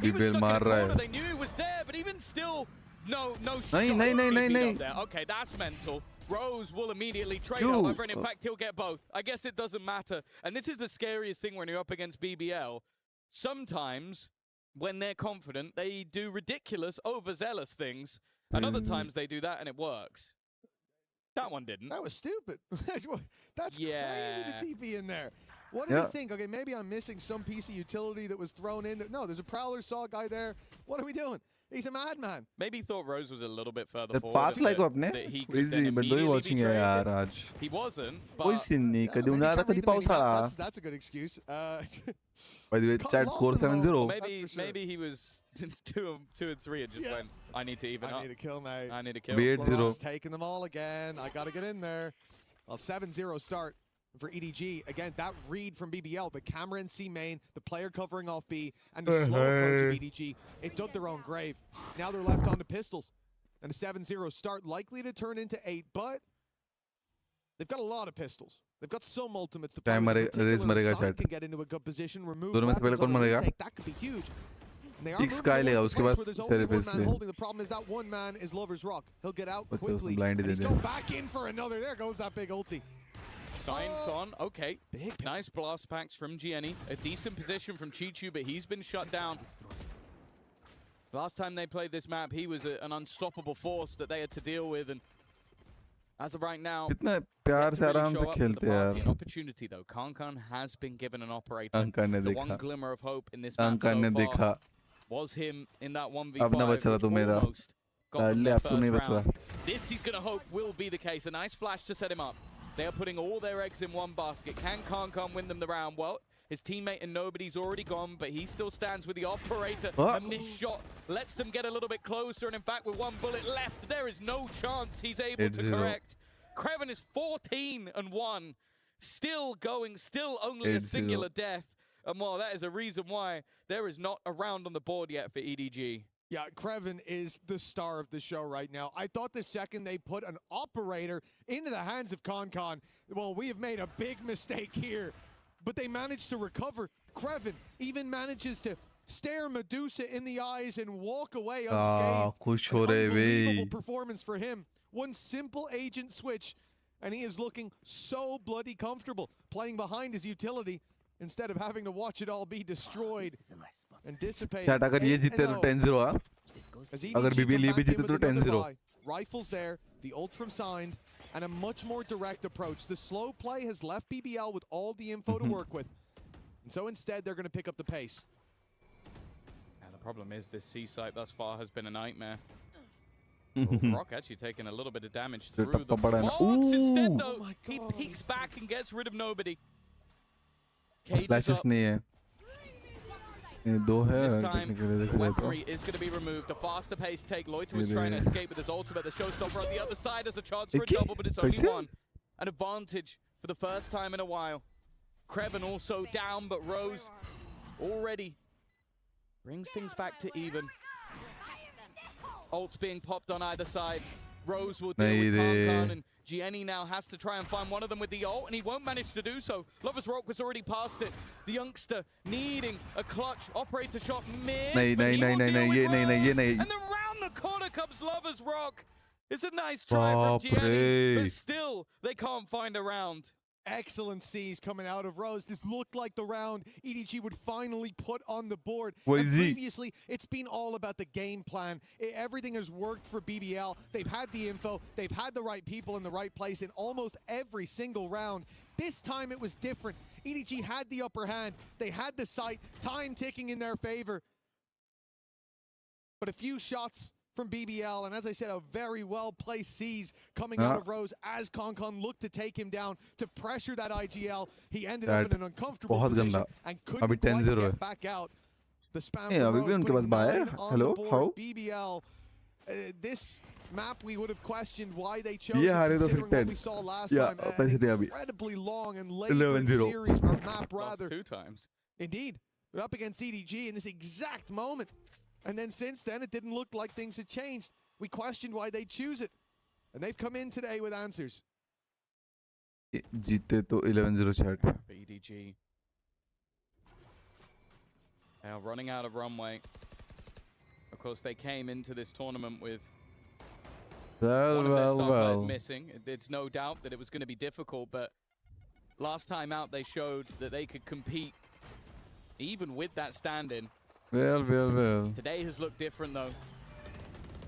he was stuck in the corner. They knew he was there, but even still, no shot. No. Okay, that's mental. Rose will immediately trade, however, and in fact, he'll get both. I guess it doesn't matter. And this is the scariest thing when you're up against BBL. Sometimes, when they're confident, they do ridiculous, overzealous things. And other times they do that and it works. That one didn't. That was stupid. That's crazy to TP in there. What do we think? Okay, maybe I'm missing some piece of utility that was thrown in. No, there's a Prowler Saw guy there. What are we doing? He's a madman. Maybe he thought Rose was a little bit further forward. Pass like apne. Watching yaar aaj. He wasn't. Koi scene nahi. Kadi unara kadi pausala. That's a good excuse. By the way, chat score 7-0. Maybe he was 2 and 3 and just went, I need to even up. I need a kill, mate. I need a kill. 8-0. Taking them all again. I got to get in there. Well, 7-0 start for EDG. Again, that read from BBL, the camera in C main, the player covering off B, and the slow approach of EDG. It dug their own grave. Now they're left on the pistols. And a 7-0 start, likely to turn into 8, but they've got a lot of pistols. They've got some ultimates to play with. Can get into a good position, remove weapons on the retake. That could be huge. And they are there's only one man holding. The problem is that one man is Lover's Rock. He'll get out quickly. And he's going back in for another. There goes that big ulti. Sign on. Okay. Nice blast packs from Gianni. A decent position from Chichu, but he's been shut down. Last time they played this map, he was an unstoppable force that they had to deal with. And as of right now, कितना प्यार से आराम से खेलते हैं an opportunity though. Kankan has been given an operator. The one glimmer of hope in this map so far was him in that 1v5. अब ना बच रहा तू मेरा. ले अब तू नहीं बच रहा. This he's gonna hope will be the case. A nice flash to set him up. They are putting all their eggs in one basket. Can Kankan win them the round? Well, his teammate and Nobody's already gone, but he still stands with the operator. A missed shot lets them get a little bit closer, and in fact, with one bullet left, there is no chance he's able to correct. Kreven is 14-1, still going, still only a singular death. And well, that is a reason why there is not a round on the board yet for EDG. Yeah, Kreven is the star of the show right now. I thought the second they put an operator into the hands of Kankan, well, we have made a big mistake here. But they managed to recover. Kreven even manages to stare Medusa in the eyes and walk away unscathed. An unbelievable performance for him. One simple agent switch, and he is looking so bloody comfortable playing behind his utility instead of having to watch it all be destroyed and dissipated. Chat, अगर ये जीते तो 10-0 हाँ. अगर BBL भी जीते तो 10-0. Rifles there, the ult from Signed, and a much more direct approach. The slow play has left BBL with all the info to work with. And so instead, they're going to pick up the pace. And the problem is this C site thus far has been a nightmare. Rock actually taking a little bit of damage through the box. Instead, though, he peeks back and gets rid of Nobody. Flashes नहीं है. This time, weaponry is going to be removed. A faster pace take. Loiter was trying to escape with his ultimate. The showstopper on the other side has a chance for a double, but it's only one. An advantage for the first time in a while. Kreven also down, but Rose already brings things back to even. Ults being popped on either side. Rose will deal with Kankan, and Gianni now has to try and find one of them with the ult, and he won't manage to do so. Lover's Rock was already past it. The youngster needing a clutch operator shot. Missed, and then round the corner comes Lover's Rock. It's a nice try from Gianni, but still, they can't find a round. Excellent C's coming out of Rose. This looked like the round EDG would finally put on the board. And previously, it's been all about the game plan. Everything has worked for BBL. They've had the info. They've had the right people in the right place in almost every single round. This time it was different. EDG had the upper hand. They had the sight. Time ticking in their favor. But a few shots from BBL, and as I said, a very well-placed C's coming out of Rose as Kankan looked to take him down, to pressure that IGL. He ended up in an uncomfortable position and couldn't quite get back out. The spam from Rose putting 9 on the board. BBL, this map we would have questioned why they chose it, considering what we saw last time. An incredibly long and labored series, or map rather. Lost 2 times. Indeed. But up against EDG in this exact moment. And then since then, it didn't look like things had changed. We questioned why they choose it. And they've come in today with answers. जीते तो 11-0 chat. EDG. Now running out of runway. Of course, they came into this tournament with one of their star players missing. It's no doubt that it was going to be difficult, but last time out, they showed that they could compete even with that stand-in. Well. Today has looked different, though.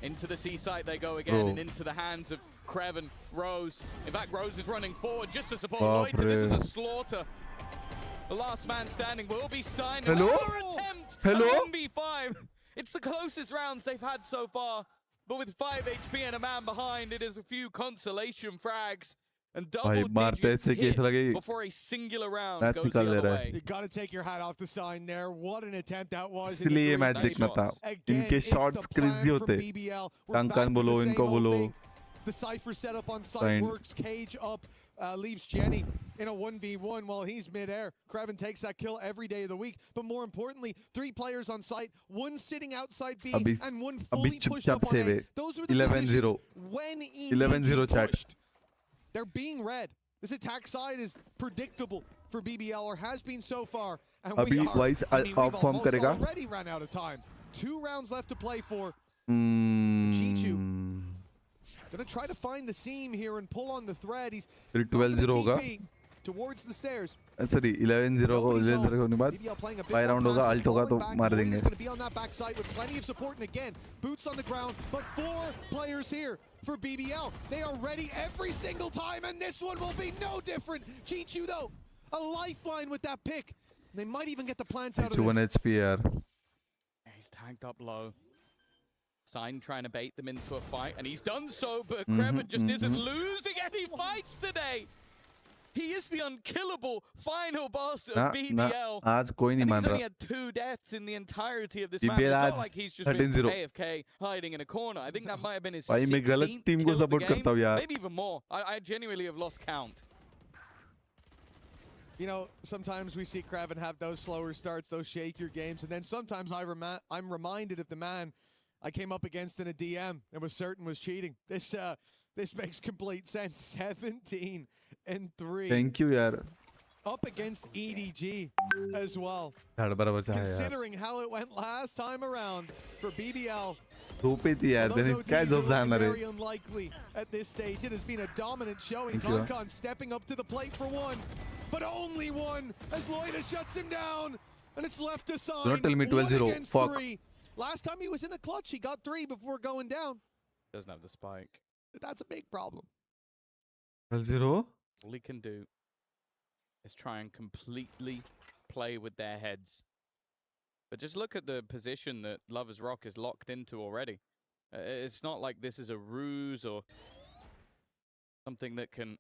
Into the C site they go again, and into the hands of Kreven, Rose. In fact, Rose is running forward just to support Lloyd. This is a slaughter. The last man standing will be signed. Hello? Another attempt. Hello? A 1v5. It's the closest rounds they've had so far. But with 5 HP and a man behind, it is a few consolation frags. And double digits hit before a singular round goes the other way. You got to take your hat off the sign there. What an attempt that was. इसलिए match देखना था. इनके shots crazy होते. Kankan बोलो, इनको बोलो. The Cypher setup on site works. Cage up, leaves Jenny in a 1v1 while he's midair. Kreven takes that kill every day of the week. But more importantly, 3 players on site, 1 sitting outside B and 1 fully pushed up on A. Those were the 11-0. When 11-0 chat. pushed. They're being read. This attack side is predictable for BBL, or has been so far. And we are. We've already ran out of time. 2 rounds left to play for. Chichu gonna try to find the seam here and pull on the thread. He's 12-0 होगा. Towards the stairs. Sorry, 11-0 को 11-0 होने बाद 5 round होगा, alt होगा तो मार देंगे. He's gonna be on that backside with plenty of support, and again, boots on the ground, but 4 players here for BBL. They are ready every single time, and this one will be no different. Chichu though, a lifeline with that pick. They might even get the plant out of this. 1 HP यार. He's tagged up low. Sign trying to bait them into a fight, and he's done so, but Kreven just isn't losing any fights today. He is the unkillable final boss of BBL. आज कोई नहीं मान He's only रहा. had 2 deaths in the entirety of this match. It's not like he's just been AFK hiding in a corner. I think that might have been his 16th kill of the game. Maybe even more. I genuinely have lost count. You know, sometimes we see Kreven have those slower starts, those shakier games, and then sometimes I'm reminded of the man I came up against in a DM and was certain was cheating. This makes complete sense. 17-3. Thank you यार. Up against EDG as well. Considering how it went last time around for BBL. Very unlikely at this stage. It has been a dominant showing. Concon stepping up to the plate for 1, but only 1 as Loida shuts him down, and it's left to sign. Don't tell me 12-0. Fuck. 3. Last time he was in the clutch, he got 3 before going down. Doesn't have the spike. That's a big problem. 12-0? All he can do is try and completely play with their heads. But just look at the position that Lovers Rock is locked into already. It's not like this is a ruse or something that can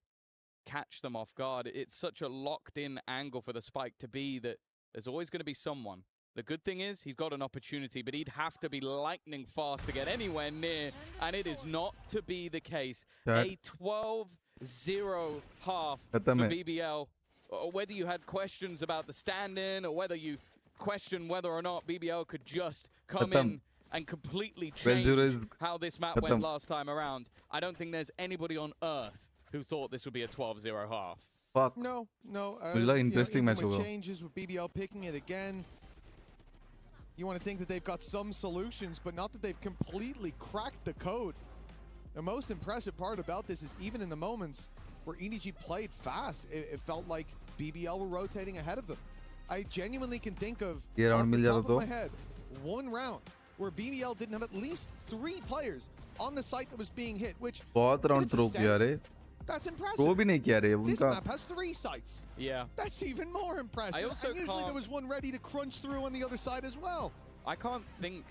catch them off guard. It's such a locked-in angle for the spike to be that there's always going to be someone. The good thing is he's got an opportunity, but he'd have to be lightning fast to get anywhere near, and it is not to be the case. A 12-0 half for BBL. Whether you had questions about the stand-in or whether you question whether or not BBL could just come in and completely change how this map went last time around, I don't think there's anybody on earth who thought this would be a 12-0 half. Fuck. No. Interesting match with changes with BBL picking it again. You want to think that they've got some solutions, but not that they've completely cracked the code. The most impressive part about this is even in the moments where EDG played fast, it felt like BBL were rotating ahead of them. I genuinely can think of, off the top of my head, 1 round where BBL didn't have at least 3 players on the site that was being hit, which that's impressive. This map has 3 sites. Yeah. That's even more impressive. And usually there was 1 ready to crunch through on the other side as well. I can't think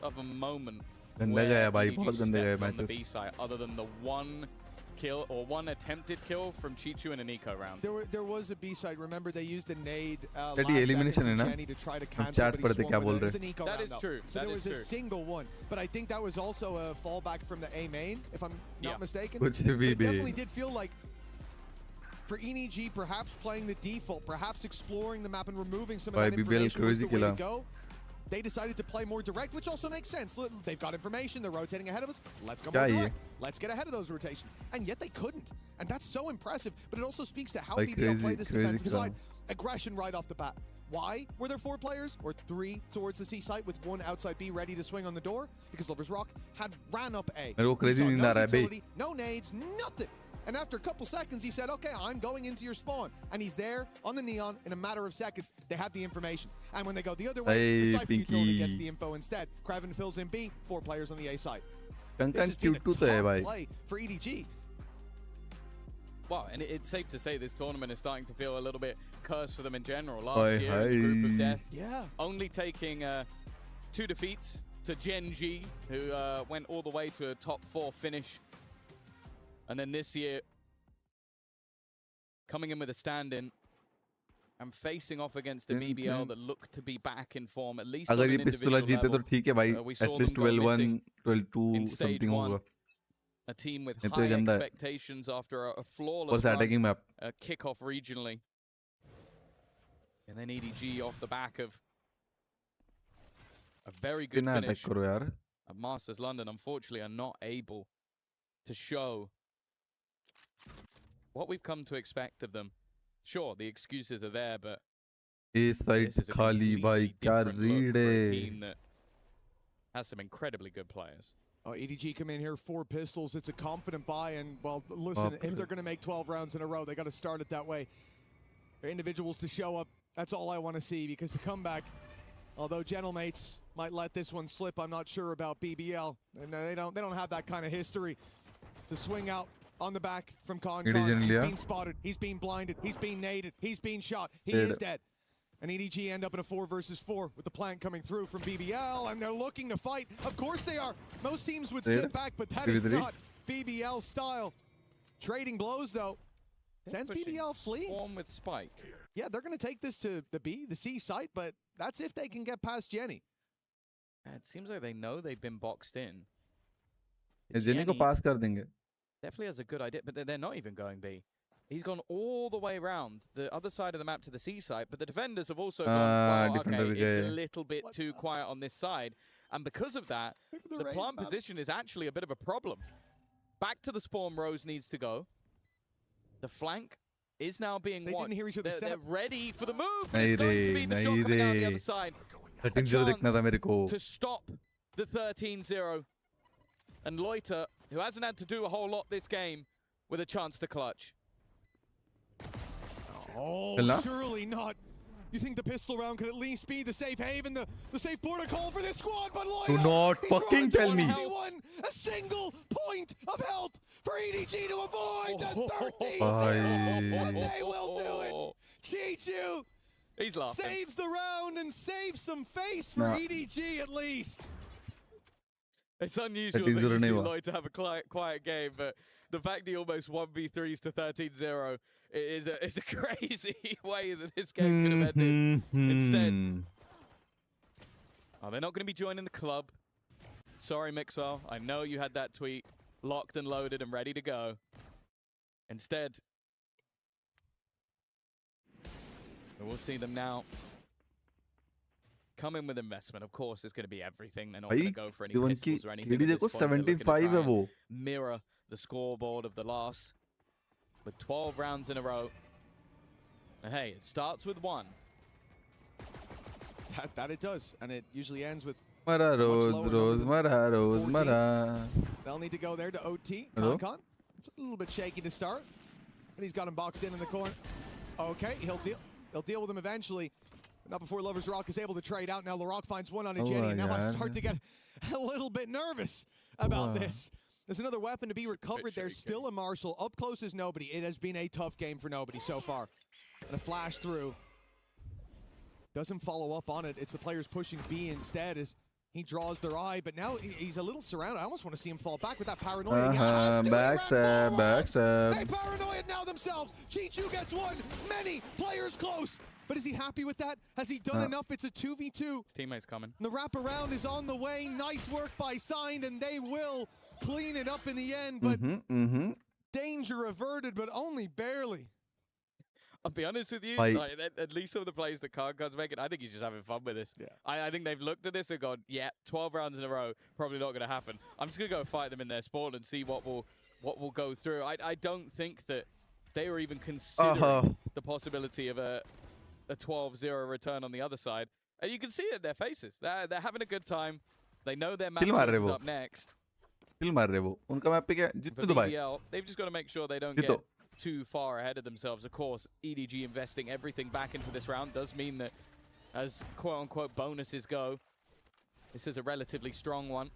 of a moment where EDG stepped on the B side other than the 1 kill or 1 attempted kill from Chichu in an eco round. There was a B side. Remember they used the nade last elimination second from Jenny to try to cancel, but he swung with it. It was an eco that round, is true. So that there was true. A single one. But I think that was also a fallback from the A main, if I'm not mistaken. But it definitely did feel like for EDG, perhaps playing the default, perhaps exploring the map and removing some of that information was the way to go. They decided to play more direct, which also makes sense. They've got information, they're rotating ahead of us. Let's go more direct. Let's get ahead of those rotations. And yet they couldn't. And that's so impressive. But it also speaks to how BBL played this defensive side. Aggression right off the bat. Why were there 4 players or 3 towards the C site with 1 outside B ready to swing on the door? Because Lovers Rock had ran up A. No utility, no nades, nothing. And after a couple seconds, he said, okay, I'm going into your spawn. And he's there on the Neon in a matter of seconds. They have the information. And when they go the other way, the Cypher utility gets the info instead. Kreven fills in B, 4 players on the A side. This has been a tough play for EDG. Well, and it's safe to say this tournament is starting to feel a little bit cursed for them in general. Last year, in the group of death, only taking 2 defeats to Gen G, who went all the way to a top 4 finish. And then this year, coming in with a stand-in and facing off against a BBL that looked to be back in form, at least on an individual level. We saw them go missing in stage 1. A team with high expectations after a flawless run, a kickoff regionally. And then EDG off the back of a very good finish at Masters London, unfortunately, are not able to show what we've come to expect of them. Sure, the excuses are there, but this is a completely different look for a team that has some incredibly good players. EDG come in here, 4 pistols. It's a confident buy, and well, listen, if they're going to make 12 rounds in a row, they got to start it that way. For individuals to show up, that's all I want to see, because the comeback, although Gentlemates might let this one slip, I'm not sure about BBL, and they don't have that kind of history. It's a swing out on the back from Con. He's being spotted, he's being blinded, he's being naded, he's being shot, he is dead. And EDG end up in a 4 versus 4 with the plant coming through from BBL, and they're looking to fight. Of course they are. Most teams would sit back, but that is not BBL style. Trading blows, though. Sends BBL flee. Swarm with Spike. Yeah, they're going to take this to the C site, but that's if they can get past Jenny. It seems like they know they've been boxed in. Jenny को pass कर देंगे. Definitely has a good idea, but they're not even going B. He's gone all the way around the other side of the map to the C side, but the defenders have also gone, well, okay, it's a little bit too quiet on this side. And because of that, the plant position is actually a bit of a problem. Back to the spawn Rose needs to go. The flank is now being watched. Didn't hear each other. They're ready for the move, but it's going to be the shot coming out the other side. A chance to stop the 13-0. And Loiter, who hasn't had to do a whole lot this game, with a chance to clutch. Oh, surely not. You think the pistol round could at least be the safe haven, the safe protocol for this squad, but Loiter, do not fucking tell me. A single point of health for EDG to avoid the 13-0, and they will do it. Chichu He's laughing. Saves the round and saves some face for EDG at least. It's unusual that you see Lloyd to have a quiet game, but the fact he almost 1v3s to 13-0 is a crazy way that this game could have ended. Instead, they're not going to be joining the club. Sorry, Mixwell. I know you had that tweet locked and loaded and ready to go. Instead, we'll see them now. Come in with investment. Of course, it's going to be everything. They're not going to go for any pistols or anything. At this point, they're looking to try and mirror the scoreboard of the last with 12 rounds in a row. And hey, it starts with 1. That it does, and it usually ends with Mara Rose. They'll need to go there to OT. Con. It's a little bit shaky to start, and he's got him boxed in the corner. Okay, he'll deal with him eventually. Not before Lovers Rock is able to trade out. Now LaRock finds one on a Jenny, and now I start to get a little bit nervous about this. There's another weapon to be recovered. There's still a Marshall. Up close is nobody. It has been a tough game for nobody so far. And a flash through. Doesn't follow up on it. It's the players pushing B instead as he draws their eye. But now he's a little surrounded. I almost want to see him fall back with that paranoia. Backstab. They paranoid now themselves. Chichu gets one. Many players close. But is he happy with that? Has he done enough? It's a 2v2. His teammate's coming. The wraparound is on the way. Nice work by Signed, and they will clean it up in the end. But danger averted, but only barely. I'll be honest with you, like, at least some of the plays that Con's making, I think he's just having fun with this. Yeah. I think they've looked at this and gone, yeah, 12 rounds in a row, probably not going to happen. I'm just going to go fight them in their spawn and see what will go through. I don't think that they were even considering the possibility of a 12-0 return on the other side. And you can see it in their faces. They're having a good time. They know their match is up next. For BBL, they've just got to make sure they don't get too far ahead of themselves. Of course, EDG investing everything back into this round does mean that as quote-unquote bonuses go, this is a relatively strong one.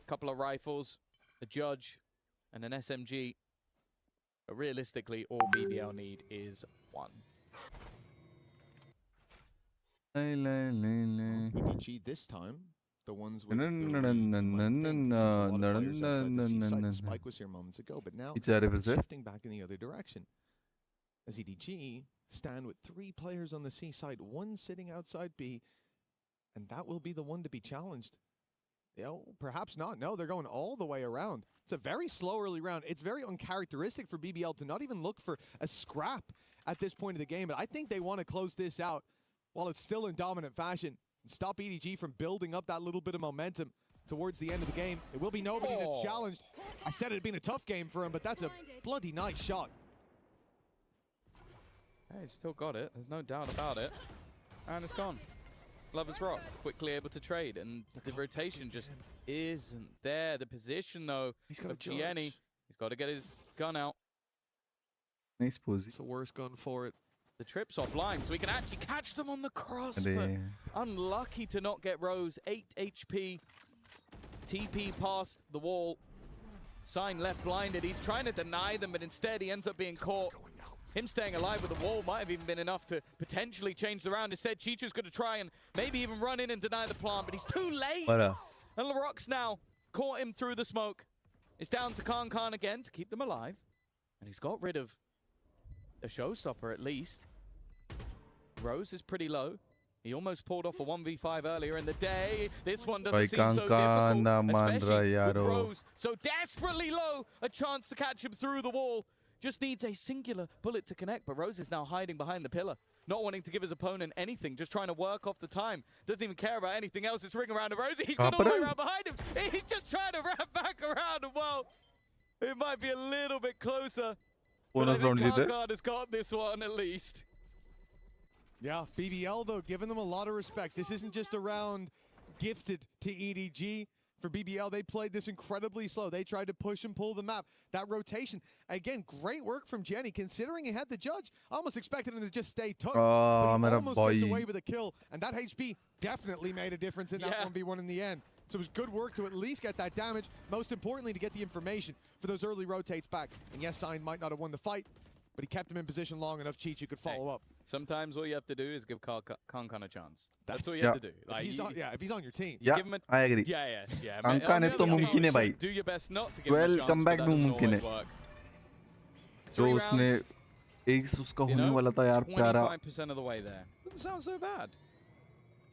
Couple of rifles, a Judge, and an SMG. But realistically, all BBL need is 1. EDG this time, the ones with the Spike was here moments ago, but now it's shifting back in the other direction. As EDG stand with 3 players on the C side, 1 sitting outside B, and that will be the one to be challenged. You know, perhaps not. No, they're going all the way around. It's a very slow early round. It's very uncharacteristic for BBL to not even look for a scrap at this point of the game, but I think they want to close this out while it's still in dominant fashion and stop EDG from building up that little bit of momentum towards the end of the game. It will be nobody that's challenged. I said it'd been a tough game for him, but that's a bloody nice shot. Hey, he's still got it. There's no doubt about it. And it's gone. Lovers Rock quickly able to trade, and the rotation just isn't there. The position, though, of Gianni, he's got to get his gun out. Nice pose. It's the worst gun for it. The trip's offline, so we can actually catch them on the cross, but unlucky to not get Rose. 8 HP. TP past the wall. Sign left blinded. He's trying to deny them, but instead he ends up being caught. Him staying alive with the wall might have even been enough to potentially change the round. Instead, Chichu's going to try and maybe even run in and deny the plant, but he's too late. And LaRock's now caught him through the smoke. It's down to Khan again to keep them alive. And he's got rid of a showstopper at least. Rose is pretty low. He almost pulled off a 1v5 earlier in the day. This one doesn't seem so difficult, especially with Rose so desperately low. A chance to catch him through the wall. Just needs a singular bullet to connect, but Rose is now hiding behind the pillar, not wanting to give his opponent anything, just trying to work off the time. Doesn't even care about anything else. It's ring around to Rose. He's got all the way around behind him. He's just trying to wrap back around, and well, it might be a little bit closer. But I think Khan has got this one at least. Yeah, BBL, though, giving them a lot of respect. This isn't just a round gifted to EDG. For BBL, they played this incredibly slow. They tried to push and pull the map. That rotation, again, great work from Jenny. Considering he had the Judge, I almost expected him to just stay tucked. But he almost gets away with a kill. And that HP definitely made a difference in that 1v1 in the end. So it was good work to at least get that damage. Most importantly, to get the information for those early rotates back. And yes, Sign might not have won the fight, but he kept him in position long enough Chichu could follow up. Sometimes all you have to do is give Khan a chance. That's all you have to do. Like, if he's on your team. Yeah, I agree. Yeah. Khan तो मुमकिन है भाई. Do your best not to give him a chance, comeback but that doesn't मुमकिन है. always work. जो उसने एक उसका होने वाला था यार प्यारा. 25% of the way there. Doesn't sound so bad.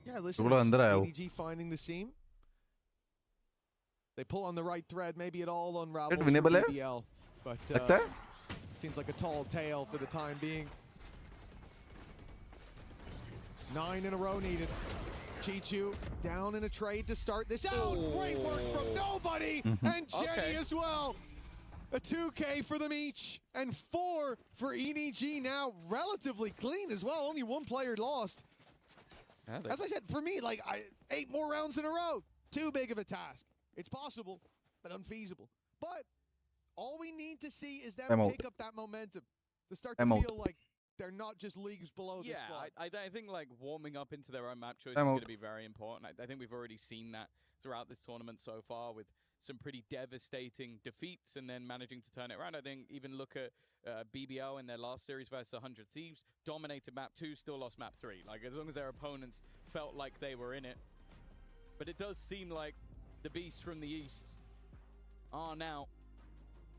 Yeah, listen, EDG finding the seam. They pull on the right thread. Maybe it all unravels for BBL. But seems like a tall tale for the time being. 9 in a row needed. Chichu down in a trade to start this out. Great work from nobody. And Jenny as well. A 2K for them each. And 4 for EDG now. Relatively clean as well. Only 1 player lost. As I said, for me, like 8 more rounds in a row. Too big of a task. It's possible, but unfeasible. But all we need to see is them pick up that momentum to start to feel like they're not just leagues below this squad. I think like warming up into their own map choice is going to be very important. I think we've already seen that throughout this tournament so far with some pretty devastating defeats and then managing to turn it around. I think even look at BBL in their last series versus 100 Thieves, dominated map 2, still lost map 3. Like as long as their opponents felt like they were in it. But it does seem like the beasts from the east are now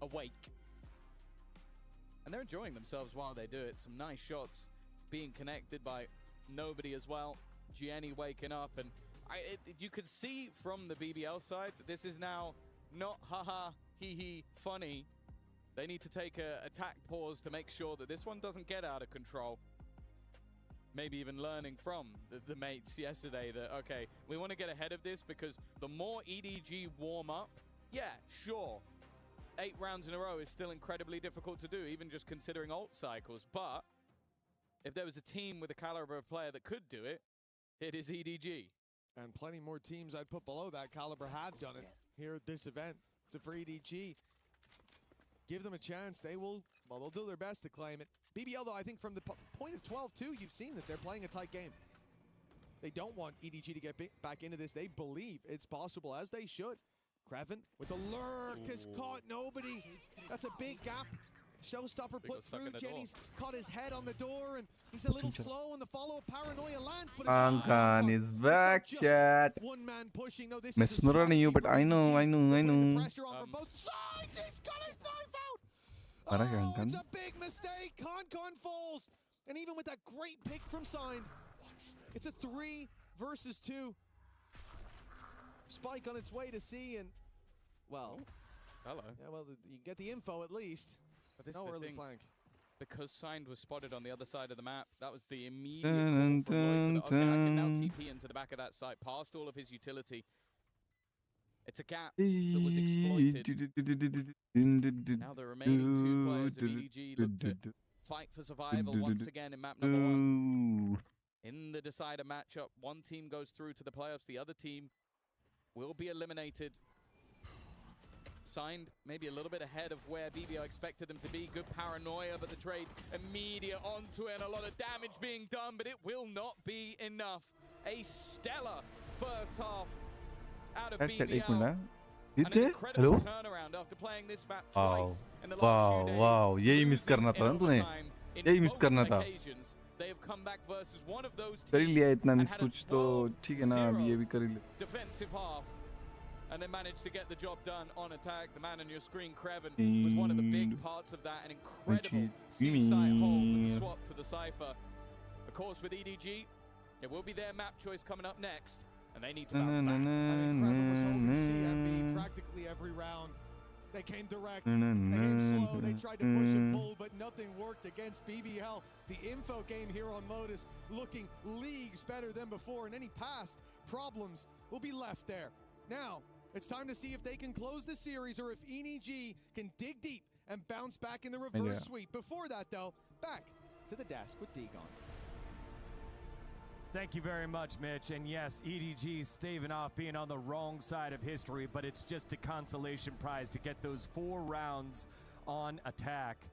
awake. And they're enjoying themselves while they do it. Some nice shots being connected by nobody as well. Gianni waking up, and you could see from the BBL side that this is now not haha, hee funny. They need to take a attack pause to make sure that this one doesn't get out of control. Maybe even learning from the mates yesterday that, okay, we want to get ahead of this because the more EDG warm up, yeah, sure, 8 rounds in a row is still incredibly difficult to do, even just considering ult cycles. But if there was a team with a caliber of player that could do it, it is EDG. And plenty more teams I'd put below that caliber have done it here at this event. So for EDG, give them a chance. They will, well, they'll do their best to claim it. BBL, though, I think from the point of 12-2, you've seen that they're playing a tight game. They don't want EDG to get back into this. They believe it's possible, as they should. Kreven with the lurk has caught nobody. That's a big gap. Showstopper put through. Jenny's caught his head on the door, and he's a little slow on the follow-up. Paranoia lands, but Ankan is back, chat. One man pushing. No, this मैं is सुन रहा नहीं हूँ, but I know. pressure on from both sides. He's got his knife out. Oh, it's a big mistake. Concon falls, and even with that great pick from Signed, it's a 3 versus 2. Spike on its way to C, and well, hello. Yeah, well, you get the info at least. But this no is the early thing. flank. Because Signed was spotted on the other side of the map, that was the immediate call from Lloyd to the, okay, I can now TP into the back of that site, past all of his utility. It's a gap that was exploited. Now the remaining 2 players of EDG look to fight for survival once again in map number 1. In the decider matchup, one team goes through to the playoffs, the other team will be eliminated. Signed maybe a little bit ahead of where BBL expected them to be. Good paranoia, but the trade immediate onto it and a lot of damage being done, but it will not be enough. A stellar first half out of BBL. An incredible turnaround after playing this map twice in the last few days. Wow, यही miss करना था ना तूने, यही miss करना था. They have come back versus one of those कर ही लिया teams इतना and मिस had a कुछ तो ठीक है ना, अभी ये भी कर ही ले. defensive half, and they managed to get the job done on attack. The man on your screen, Kreven, was one of the big parts of that. An incredible C-site hold with the swap to the Cypher. Of course, with EDG, it will be their map choice coming up next, and they need to bounce back. I mean, Kreven was holding CMB practically every round. They came direct, they came slow, they tried to push and pull, but nothing worked against BBL. The info game here on Modus looking leagues better than before, and any past problems will be left there. Now, it's time to see if they can close the series or if EDG can dig deep and bounce back in the reverse sweep. Before that, though, back to the desk with Degon. Thank you very much, Mitch. And yes, EDG staving off being on the wrong side of history, but it's just a consolation prize to get those 4 rounds on attack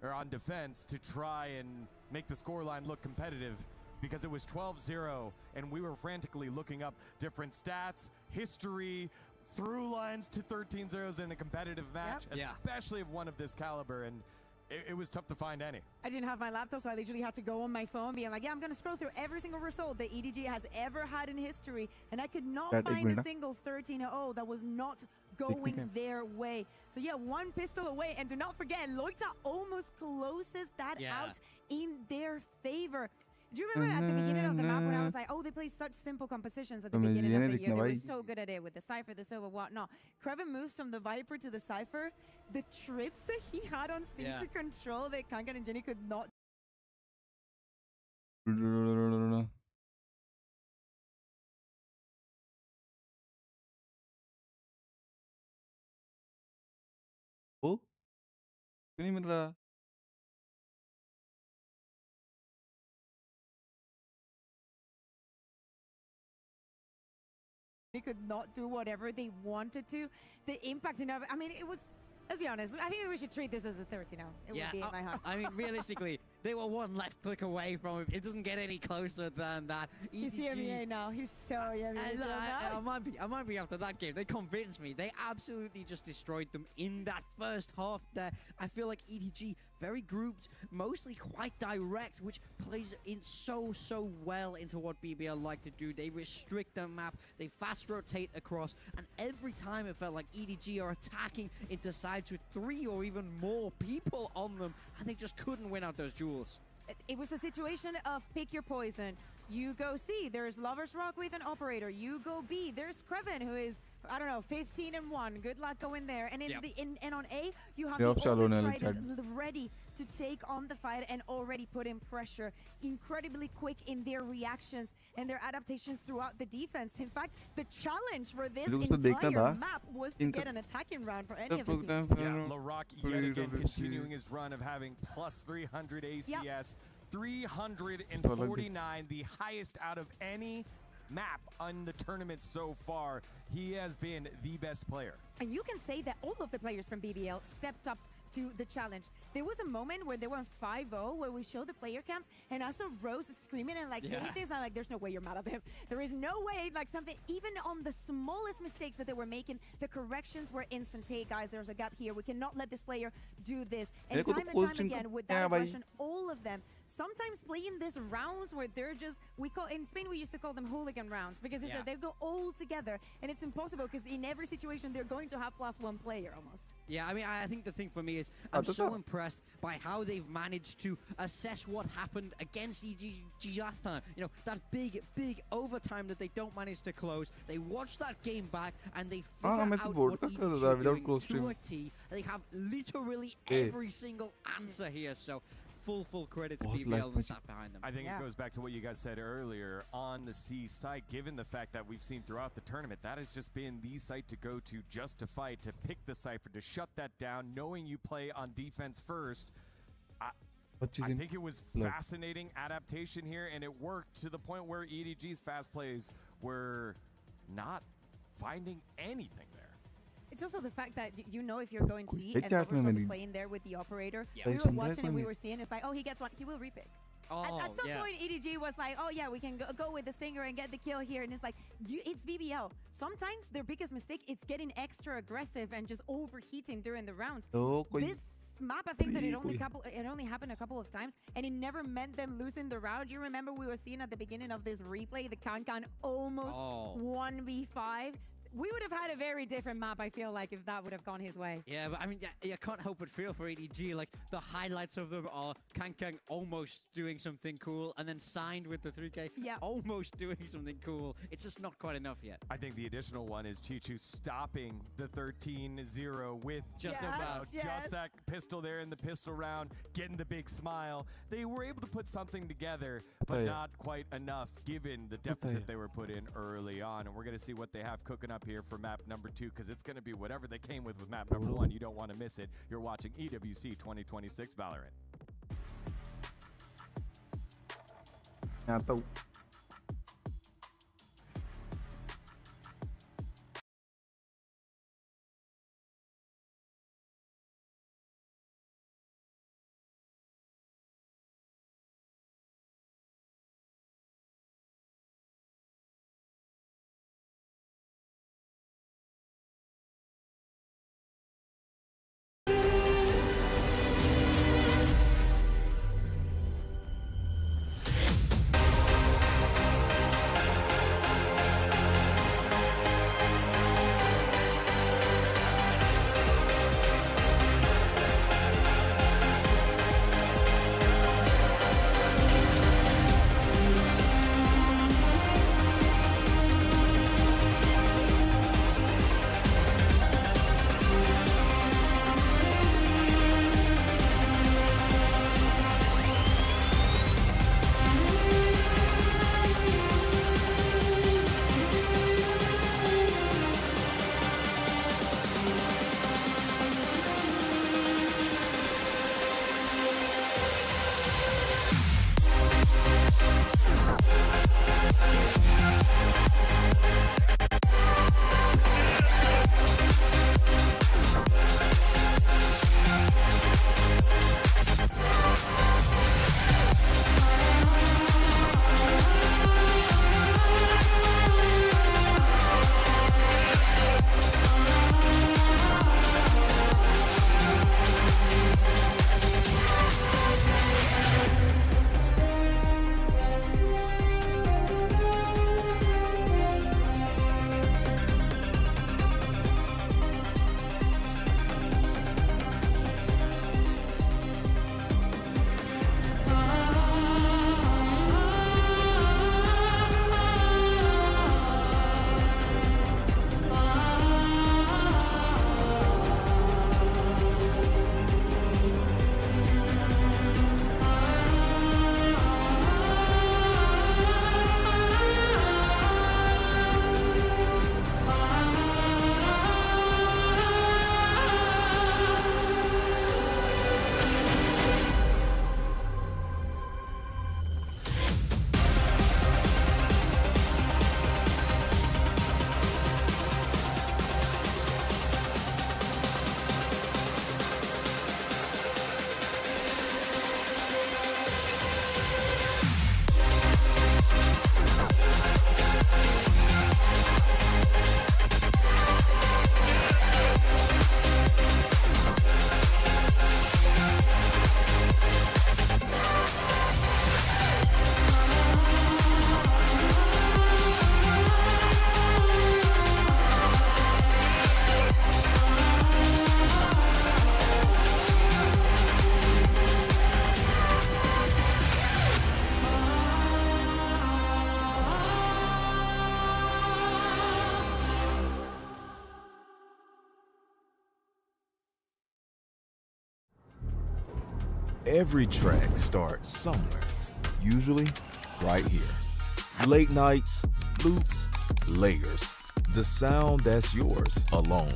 or on defense to try and make the scoreline look competitive, because it was 12-0 and we were frantically looking up different stats, history, through lines to 13-0s in a competitive match, especially of one of this caliber. And it was tough to find any. I didn't have my laptop, so I literally had to go on my phone being like, yeah, I'm going to scroll through every single result that EDG has ever had in history, and I could not find a single 13-0 that was not going their way. So yeah, 1 pistol away, and do not forget, Loita almost closes that out in their favor. Do you remember at the beginning of the map when I was like, oh, they play such simple compositions at the beginning of the year. They were so good at it with the Cypher, the Silver, whatnot. Kreven moves from the Viper to the Cypher. The trips that he had on C to control that Kankan and Jenny could not. Oh? नहीं मिल रहा. They could not do whatever they wanted to. The impact in I mean, it was, let's be honest, I think we should treat this as a 30 now. It would be in my heart. I mean, realistically, they were 1 left click away from him. It doesn't get any closer than that. He's EMEA now. He's so EMEA now. I might be after that game. They convinced me. They absolutely just destroyed them in that first half there. I feel like EDG, very grouped, mostly quite direct, which plays in so well into what BBL like to do. They restrict the map, they fast rotate across, and every time it felt like EDG are attacking into sides with 3 or even more people on them, and they just couldn't win out those duels. It was a situation of pick your poison. You go C, there's Lovers Rock with an operator. You go B, there's Kreven, who is, I don't know, 15-1. Good luck going there. And and on A, you have the Trident ready to take on the fight and already put in pressure. Incredibly quick in their reactions and their adaptations throughout the defense. In fact, the challenge for this entire map was to get an attacking round for any of the teams. Yeah, LaRock yet again continuing his run of having plus 300 ACS. 349, the highest out of any map on the tournament so far. He has been the best player. And you can say that all of the players from BBL stepped up to the challenge. There was a moment where they were 5-0 where we showed the player cams and I saw Rose screaming and like saying this. I'm like, there's no way you're mad at him. There is no way, like something, even on the smallest mistakes that they were making, the corrections were instant. Hey guys, there's a gap here. We cannot let this player do this. And time again with that aggression, all of them, sometimes playing these rounds where they're just, in Spain we used to call them hooligan rounds because it's they go all together and it's impossible because in every situation they're going to have +1 player almost. Yeah, I mean, I think the thing for me is I'm so impressed by how they've managed to assess what happened against EDG last time. You know, that big overtime that they don't manage to close. They watch that game back and they figure out what EDG are doing to a T. They have literally every single answer here, so full credit to BBL and the staff behind them. I think it goes back to what you guys said earlier on the C site. Given the fact that we've seen throughout the tournament, that has just been the site to go to just to fight, to pick the Cypher, to shut that down, knowing you play on defense first. I think it was fascinating adaptation here, and it worked to the point where EDG's fast plays were not finding anything there. It's also the fact that you know if you're going C and Overstorm is playing there with the operator. We were watching and we were seeing it's like, oh, he gets one, he will repick. At some point, EDG was like, oh yeah, we can go with the Stinger and get the kill here. And it's like, it's BBL. Sometimes their biggest mistake is getting extra aggressive and just overheating during the rounds. This map, I think that it only happened a couple of times, and it never meant them losing the round. You remember we were seeing at the beginning of this replay, the Kankan almost 1v5. We would have had a very different map, I feel like, if that would have gone his way. Yeah, but I mean, you can't help but feel for EDG. Like, the highlights of them are Kankang almost doing something cool, and then signed with the 3K, almost doing something cool. It's just not quite enough yet. I think the additional one is Chichu stopping the 13-0 with just that pistol there in the pistol round, getting the big smile. They were able to put something together, but not quite enough given the deficit they were put in early on. And we're going to see what they have cooking up here for map number 2, because it's going to be whatever they came with map number 1. You don't want to miss it. You're watching EWC 2026 Valorant. Every track starts somewhere, usually right here. Late nights, loops, layers. The sound that's yours alone.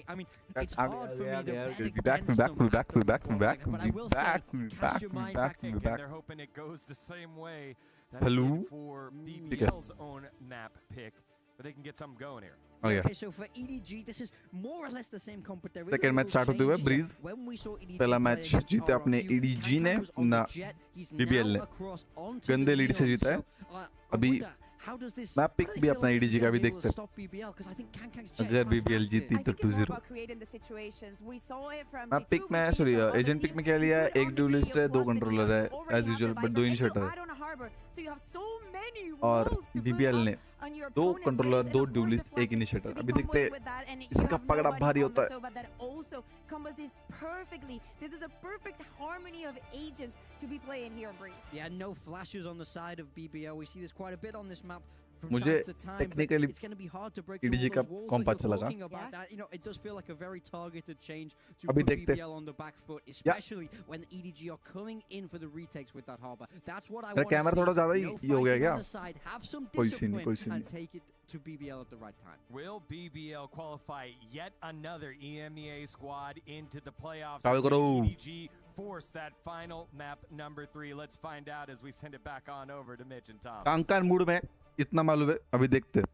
I mean, it's hard for me to bet We'll be back, against we'll be back, them, we'll be back, we'll be back, but I we'll be will say, back, we'll be cast back, your we'll be mind back, back we'll And be back. they're hoping it goes the same way that it Hello? did for BBL's own map pick, but they can get something going here. Oh yeah. Okay, so for EDG, this is more or less the same comp, but there is a Second match little start होते हुए change here. Breeze. When we saw EDG पहला play match against जीते अपने RRQ, EDG ने Kankan was on the ना jet. He's BBL now ने across onto गंदे the lead से Neon. जीता है So, I अभी wonder, how does this map pick भी अपना EDG का भी देखते हैं stop BBL? Because I think Kankan's jet is अगर BBL fantastic. जीती I तो think it's more 2-0 about creating the situations. We saw it from map G2, pick we में see it sorry from other agent pick teams. में क्या लिया है You एक could duelist है argue दो across the कंट्रोलर Neon, है you already as have usual the but दो Viper, इनिशिएटर you है add on a Harbor, so you have so many और roles to put BBL up ने on your दो opponent's controller face, दो and of course the dualist एक flashes initiator to be अभी देखते comboed हैं with that, and you इसका have पगड़ा nobody भारी on होता the है Soba that also combos this perfectly. This is a perfect harmony of agents to be playing here in Breeze. Yeah, no flashes on the side of BBL. We see this quite a bit on this map from मुझे time to time. But technically it's going to be hard to break through EDG all का those walls comp that अच्छा you're लगा talking about. Yes. That, you know, it does feel like a very targeted change to अभी put देखते हैं BBL on the back foot, especially when EDG are coming in for the retakes with that Harbor. That's what I मेरा want to camera see. थोड़ा ज़्यादा No ही हो गया fighting क्या on the side, have some कोई scene नहीं कोई discipline scene and नहीं take it to BBL at the right time. Will BBL qualify yet another EMEA squad into the playoffs? चालू करो EDG force that final map number 3. Let's find out as we send it back on over to Mitch and Tom. कांकान mood में इतना मालूम है अभी देखते हैं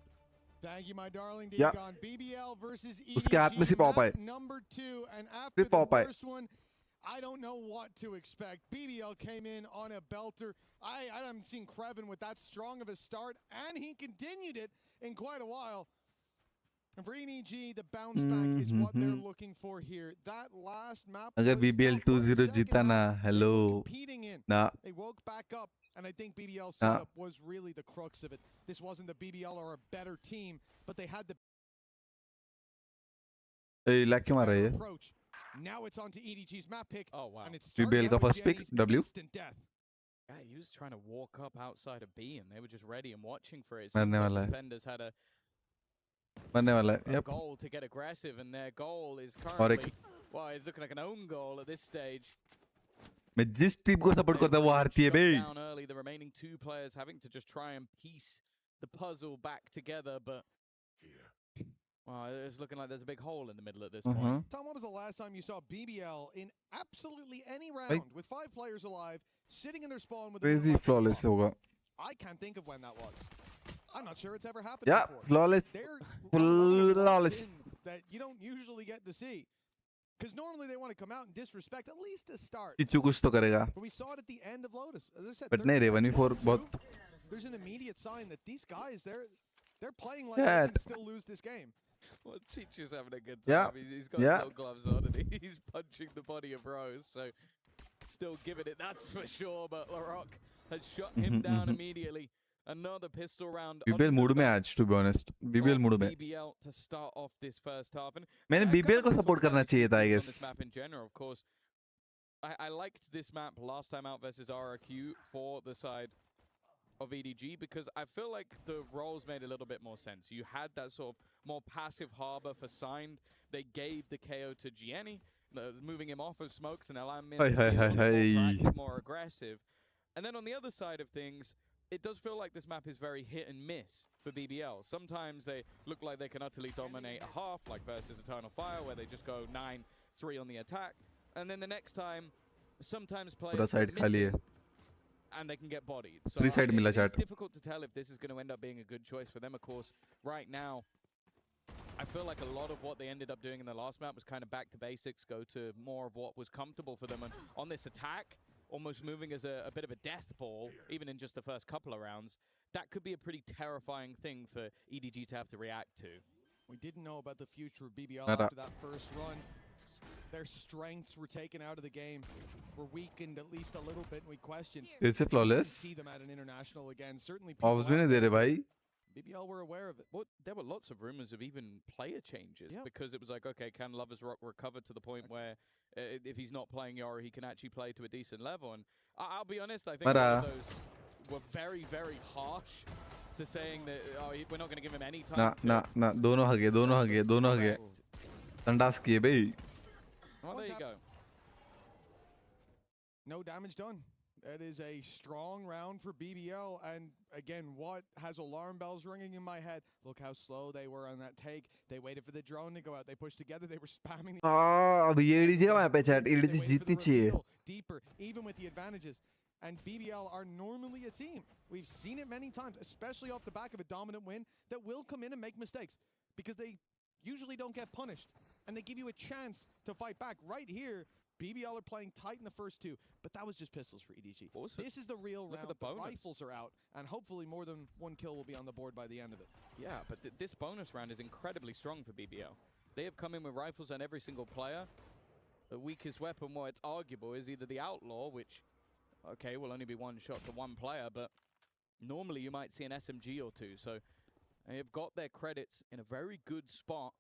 Thank you, my darling Yeah. Dagon. BBL versus उसके हाथ में EDG, सिर्फ ऑप है map number 2, and after सिर्फ the ऑप है first one, I don't know what to expect. BBL came in on a belter. I haven't seen Krevin with that strong of a start, and he continued it in quite a while. And for EDG, the bounce back is what they're looking for here. That last map अगर was BBL tough, but 2-0 second जीता ना half, they hello were competing in. ना They woke back up, and I think BBL's setup was really the crux of it. This wasn't the BBL or a better team, but they had the A lag क्यों मार रहा है ये approach. Now it's on to EDG's map pick. Oh, wow. And it's BBL का first pick, W. instant death. Yeah, he was trying to walk up outside of B, and they were just ready and watching for it. मरने Seems like वाला है defenders had मरने वाला है a yup goal to get aggressive, and their goal is और एक currently, well, it's looking like an own goal at this stage. मैं जिस टीम को सपोर्ट करता हूँ वो हारती है Shut bay down early, the remaining two players having to just try and piece the puzzle back together, but Well, it's looking like there's a big hole in the middle at this point. Tom, when was the last time you saw BBL in absolutely any round with 5 players alive, sitting in their spawn with crazy flawless होगा. I can't think of when that was. I'm not sure it's ever happened Yeah, before. flawless. Flawless. That you don't usually get to see. Because normally they want to come out and disrespect at least to start. Kichchu कुछ तो करेगा. But we saw it at the end of Lotus. As I said, But नहीं रे 1v4 बहुत. There's an immediate sign that these guys, they're playing like they can still lose this game. Well, Chichu's having a good time. He's got his little gloves on and he's punching the body of Rose. So still giving it, that's for sure. But LaRock has shot him down immediately. Another pistol round. BBL mood में आज, to be honest. BBL mood में. BBL to start off this first half. And मैंने BBL को support करना चाहिए था, I guess. This map in general, of course. I liked this map last time out versus RRQ for the side of EDG because I feel like the roles made a little bit more sense. You had that sort of more passive harbor for Signed. They gave the KO to Gianni, moving him off of smokes and allowing him to be a little more proactive, more aggressive. And then on the other side of things, it does feel like this map is very hit and miss for BBL. Sometimes they look like they can utterly dominate a half, like versus Eternal Fire, where they just go 9-3 on the attack. And then the next time, sometimes players and they can get bodied. So it's difficult to tell if this is going to end up being a good choice for them. Of course, right now, I feel like a lot of what they ended up doing in the last map was kind of back to basics, go to more of what was comfortable for them. And on this attack, almost moving as a bit of a death ball, even in just the first couple of rounds, that could be a pretty terrifying thing for EDG to have to react to. We didn't know about the future of BBL after that first run. Their strengths were taken out of the game, were weakened at least a little bit, and we questioned. It's a flawless. See them at an international again. Certainly, BBL were aware of it. Well, there were lots of rumors of even player changes because it was like, okay, can Lovers Rock recover to the point where if he's not playing Yara, he can actually play to a decent level? And I'll be honest, I think those were very, very harsh to saying that we're not going to give him any time. Nah. दोनों हगे. संडास किए भाई. Well, there you go. No damage done. That is a strong round for BBL, and again, what has alarm bells ringing in my head? Look how slow they were on that take. They waited for the drone to go out. They pushed together. They were spamming. अब ये EDG का match है chat. EDG जीतनी चाहिए. Deeper, even with the advantages. And BBL are normally a team. We've seen it many times, especially off the back of a dominant win, that will come in and make mistakes because they usually don't get punished, and they give you a chance to fight back. Right here, BBL are playing tight in the first 2, but that was just pistols for EDG. Awesome. This is the real round. The rifles are out, and hopefully more than 1 kill will be on the board by the end of it. Yeah, but this bonus round is incredibly strong for BBL. They have come in with rifles on every single player. The weakest weapon, well, it's arguable, is either the Outlaw, which, okay, will only be 1 shot to 1 player, but normally you might see an SMG or 2, so they have got their credits in a very good spot.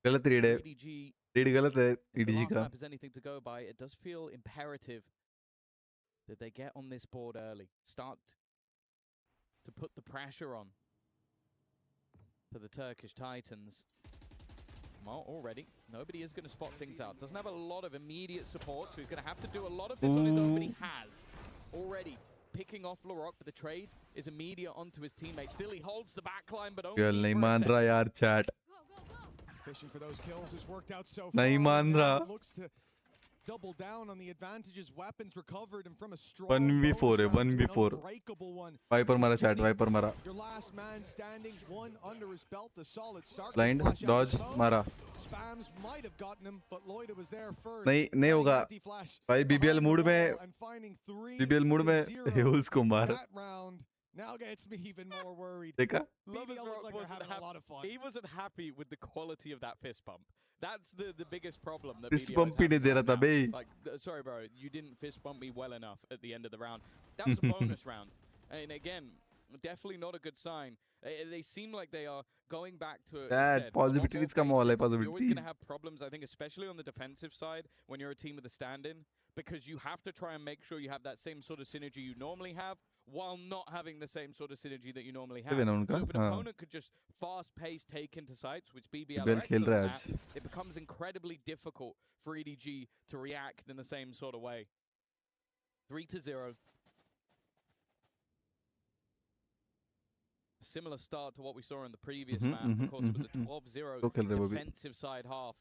EDG, if the last map is anything to go by, it does feel imperative that they get on this board early. Start to put the pressure on for the Turkish Titans. Well, already, nobody is going to spot things out. Doesn't have a lot of immediate support, so he's going to have to do a lot of this on his own, but he has already. Picking off LaRock, but the trade is immediate onto his teammate. Still, he holds the backline, but only for a second. Fishing for those kills has worked out so far. नहीं मान रहा. Looks to double down on the advantages, weapons recovered, and from a strong 1v4 है 1v4. Viper मारा chat, Viper मारा. Your last man standing, 1 under his belt, the solid start. Blind dodge मारा. Spams might have gotten him, but Lloyd was there first. नहीं होगा. भाई BBL mood में ये उसको मार. That round now gets me even more worried. देखा? He wasn't happy with the quality of that fist bump. That's the biggest problem. That fist bump ही नहीं दे रहा था बे. Like, sorry, bro, you didn't fist bump me well enough at the end of the round. That was a bonus round, and again, definitely not a good sign. They seem like they are going back to positivity. It's come all You're positivity. always going to have problems, I think, especially on the defensive side when you're a team with a stand-in, because you have to try and make sure you have that same sort of synergy you normally have, while not having the same sort of synergy that you normally have. So if an opponent could just fast-paced take into sites, which BBL are excellent at, it becomes incredibly difficult for EDG to react in the same sort of way. 3-0. similar start to what we saw in the previous map. Of course, it was a 12-0 defensive side half.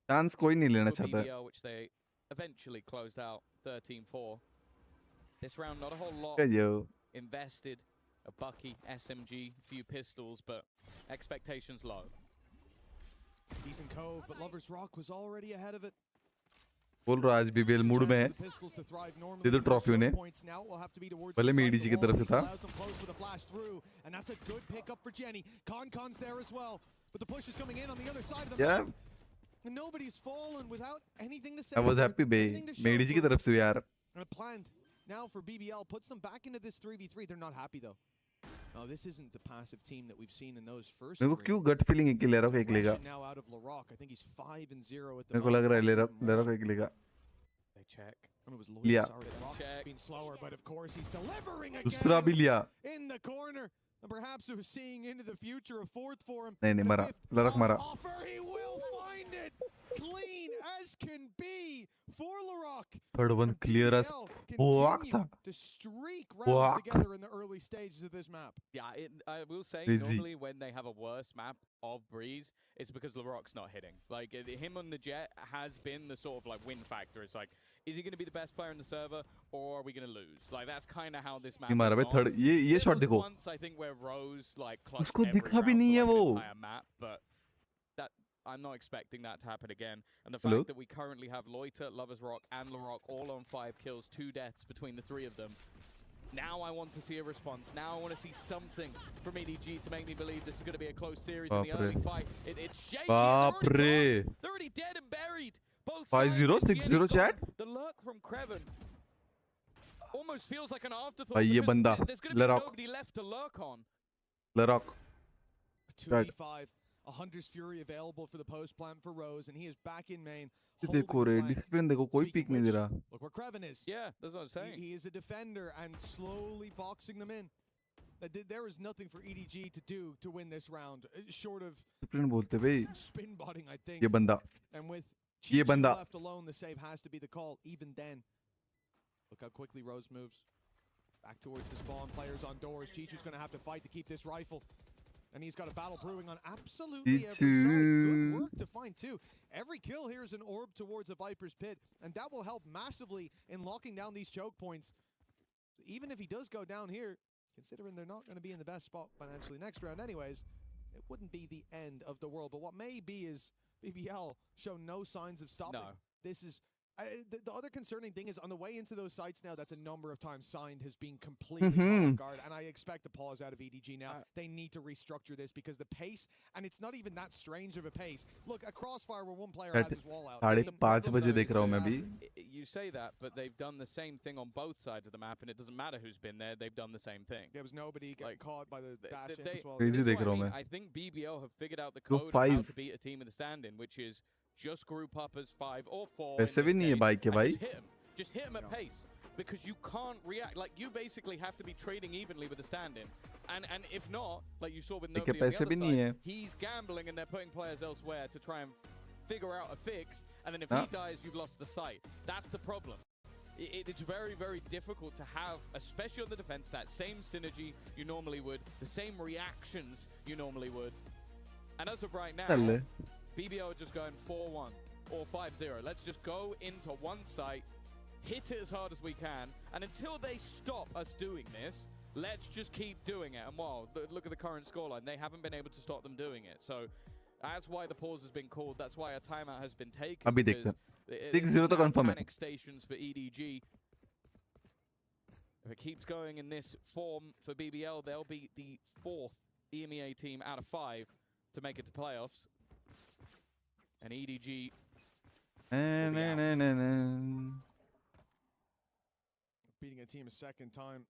Chance कोई नहीं लेना for चाहता है. BBL, which they eventually closed out 13-4. This round, not a whole lot invested. A Bucky, SMG, few pistols, but expectations low. Decent cove, but Lover's Rock was already ahead of it. बोल रहा आज BBL mood में है. दे दो trophy उन्हें. भले मैं EDG की तरफ से था. And that's a good pickup for Jenny. Con's there as well, but the push is coming in on the other side of the Yeah. map. And nobody's fallen without anything to say. I was happy bhai. मैं EDG की तरफ से यार. And a planned now for BBL puts them back into this 3v3. They're not happy though. No, this isn't the passive team that we've seen in those first. मेरे को क्यों gut feeling है कि लेरा को एक लेगा. Now out of LaRock, I think he's 5-0 at the मेरे को लग रहा है लेरा को एक लेगा. They check. And it was लिया. Being slower, but of course he's delivering again. दूसरा भी लिया. In the corner. And perhaps it was seeing into the future, a fourth for him. नहीं मरा. लड़क मरा. Offer, he will find it. Clean as can be for LaRock. Third one clear as fuck. To streak rounds together in the early stages of this map. Yeah, I will say, Crazy. normally when they have a worse map of Breeze, it's because LaRock's not hitting. Like, him on the Jet has been the sort of, like, win factor. It's like, is he going to be the best player in the server, or are we going to lose? Like, that's kind of how this map मारा भाई third. ये shot देखो. Once, I think, where Rose, like, clutched उसको every दिखा भी round नहीं है for, like, वो. an entire map, but that I'm not expecting that to happen again. And the fact that we currently have Loiter, Lovers Rock, and LaRock all on 5 kills, 2 deaths between the 3 of them. Now I want to see a response. Now I want to see something from EDG to make me believe this is going to be a close series in the early fight. It's shaky. They're already dead and buried. Both 5-0, 6-0 chat. The lurk from Kreven almost feels like an afterthought. भाई ये बंदा there's going to be nobody left to lurk on. LaRock. 2v5. A Hunter's Fury available for the post plant for Rose, and he is back in main. देखो रे discipline देखो कोई peak नहीं दे रहा. Look where Kreven is. Yeah, that's what I'm saying. He is a defender and slowly boxing them in. There is nothing for EDG to do to win this round, short of discipline बोलते भाई. spin botting, I think. ये बंदा. And with ये Chichu बंदा. left alone, the save has to be the call. Even then, look how quickly Rose moves back towards the spawn. Players on doors. Chichu's going to have to fight to keep this rifle. And he's got a battle brewing on absolutely every side. Good work to find, too. Every kill here is an orb towards a Viper's Pit, and that will help massively in locking down these choke points. So even if he does go down here, considering they're not going to be in the best spot financially next round anyways, it wouldn't be the end of the world. But what may be is BBL show no signs of stopping. No. This is... the other concerning thing is on the way into those sites now, that's a number of times signed, has been completely caught off guard. And I expect a pause out of EDG now. They need to restructure this because the pace, and it's not even that strange of a pace. Look, a crossfire where one player has his wall out. 5:30 बजे देख रहा हूँ मैं भी. You say that, but they've done the same thing on both sides of the map, and it doesn't matter who's been there. They've done the same thing. There was nobody getting caught by the dash in as well. Crazy देख रहा हूँ मैं. I think BBL have figured out the code of how to beat a team in the stand-in, which is just group up as 5 or 4. पैसे भी नहीं है bike के भाई. Just hit him at pace, because you can't react. Like, you basically have to be trading evenly with the stand-in. And if not, like you saw with nobody on the other side, he's gambling and they're putting players elsewhere to try and figure out a fix. And then if he dies, you've lost the site. That's the problem. It's very, very difficult to have, especially on the defense, that same synergy you normally would, the same reactions you normally would. And as of right now, BBL are just going 4-1 or 5-0. Let's just go into one site, hit it as hard as we can, and until they stop us doing this, let's just keep doing it. And wow, look at the current scoreline. They haven't been able to stop them doing it. So that's why the pause has been called. That's why a timeout has been taken. अभी देखते हैं. 6-0 तो confirm है. Panic stations for EDG. If it keeps going in this form for BBL, they'll be the 4th EMEA team out of 5 to make it to playoffs. And EDG beating a team a second time,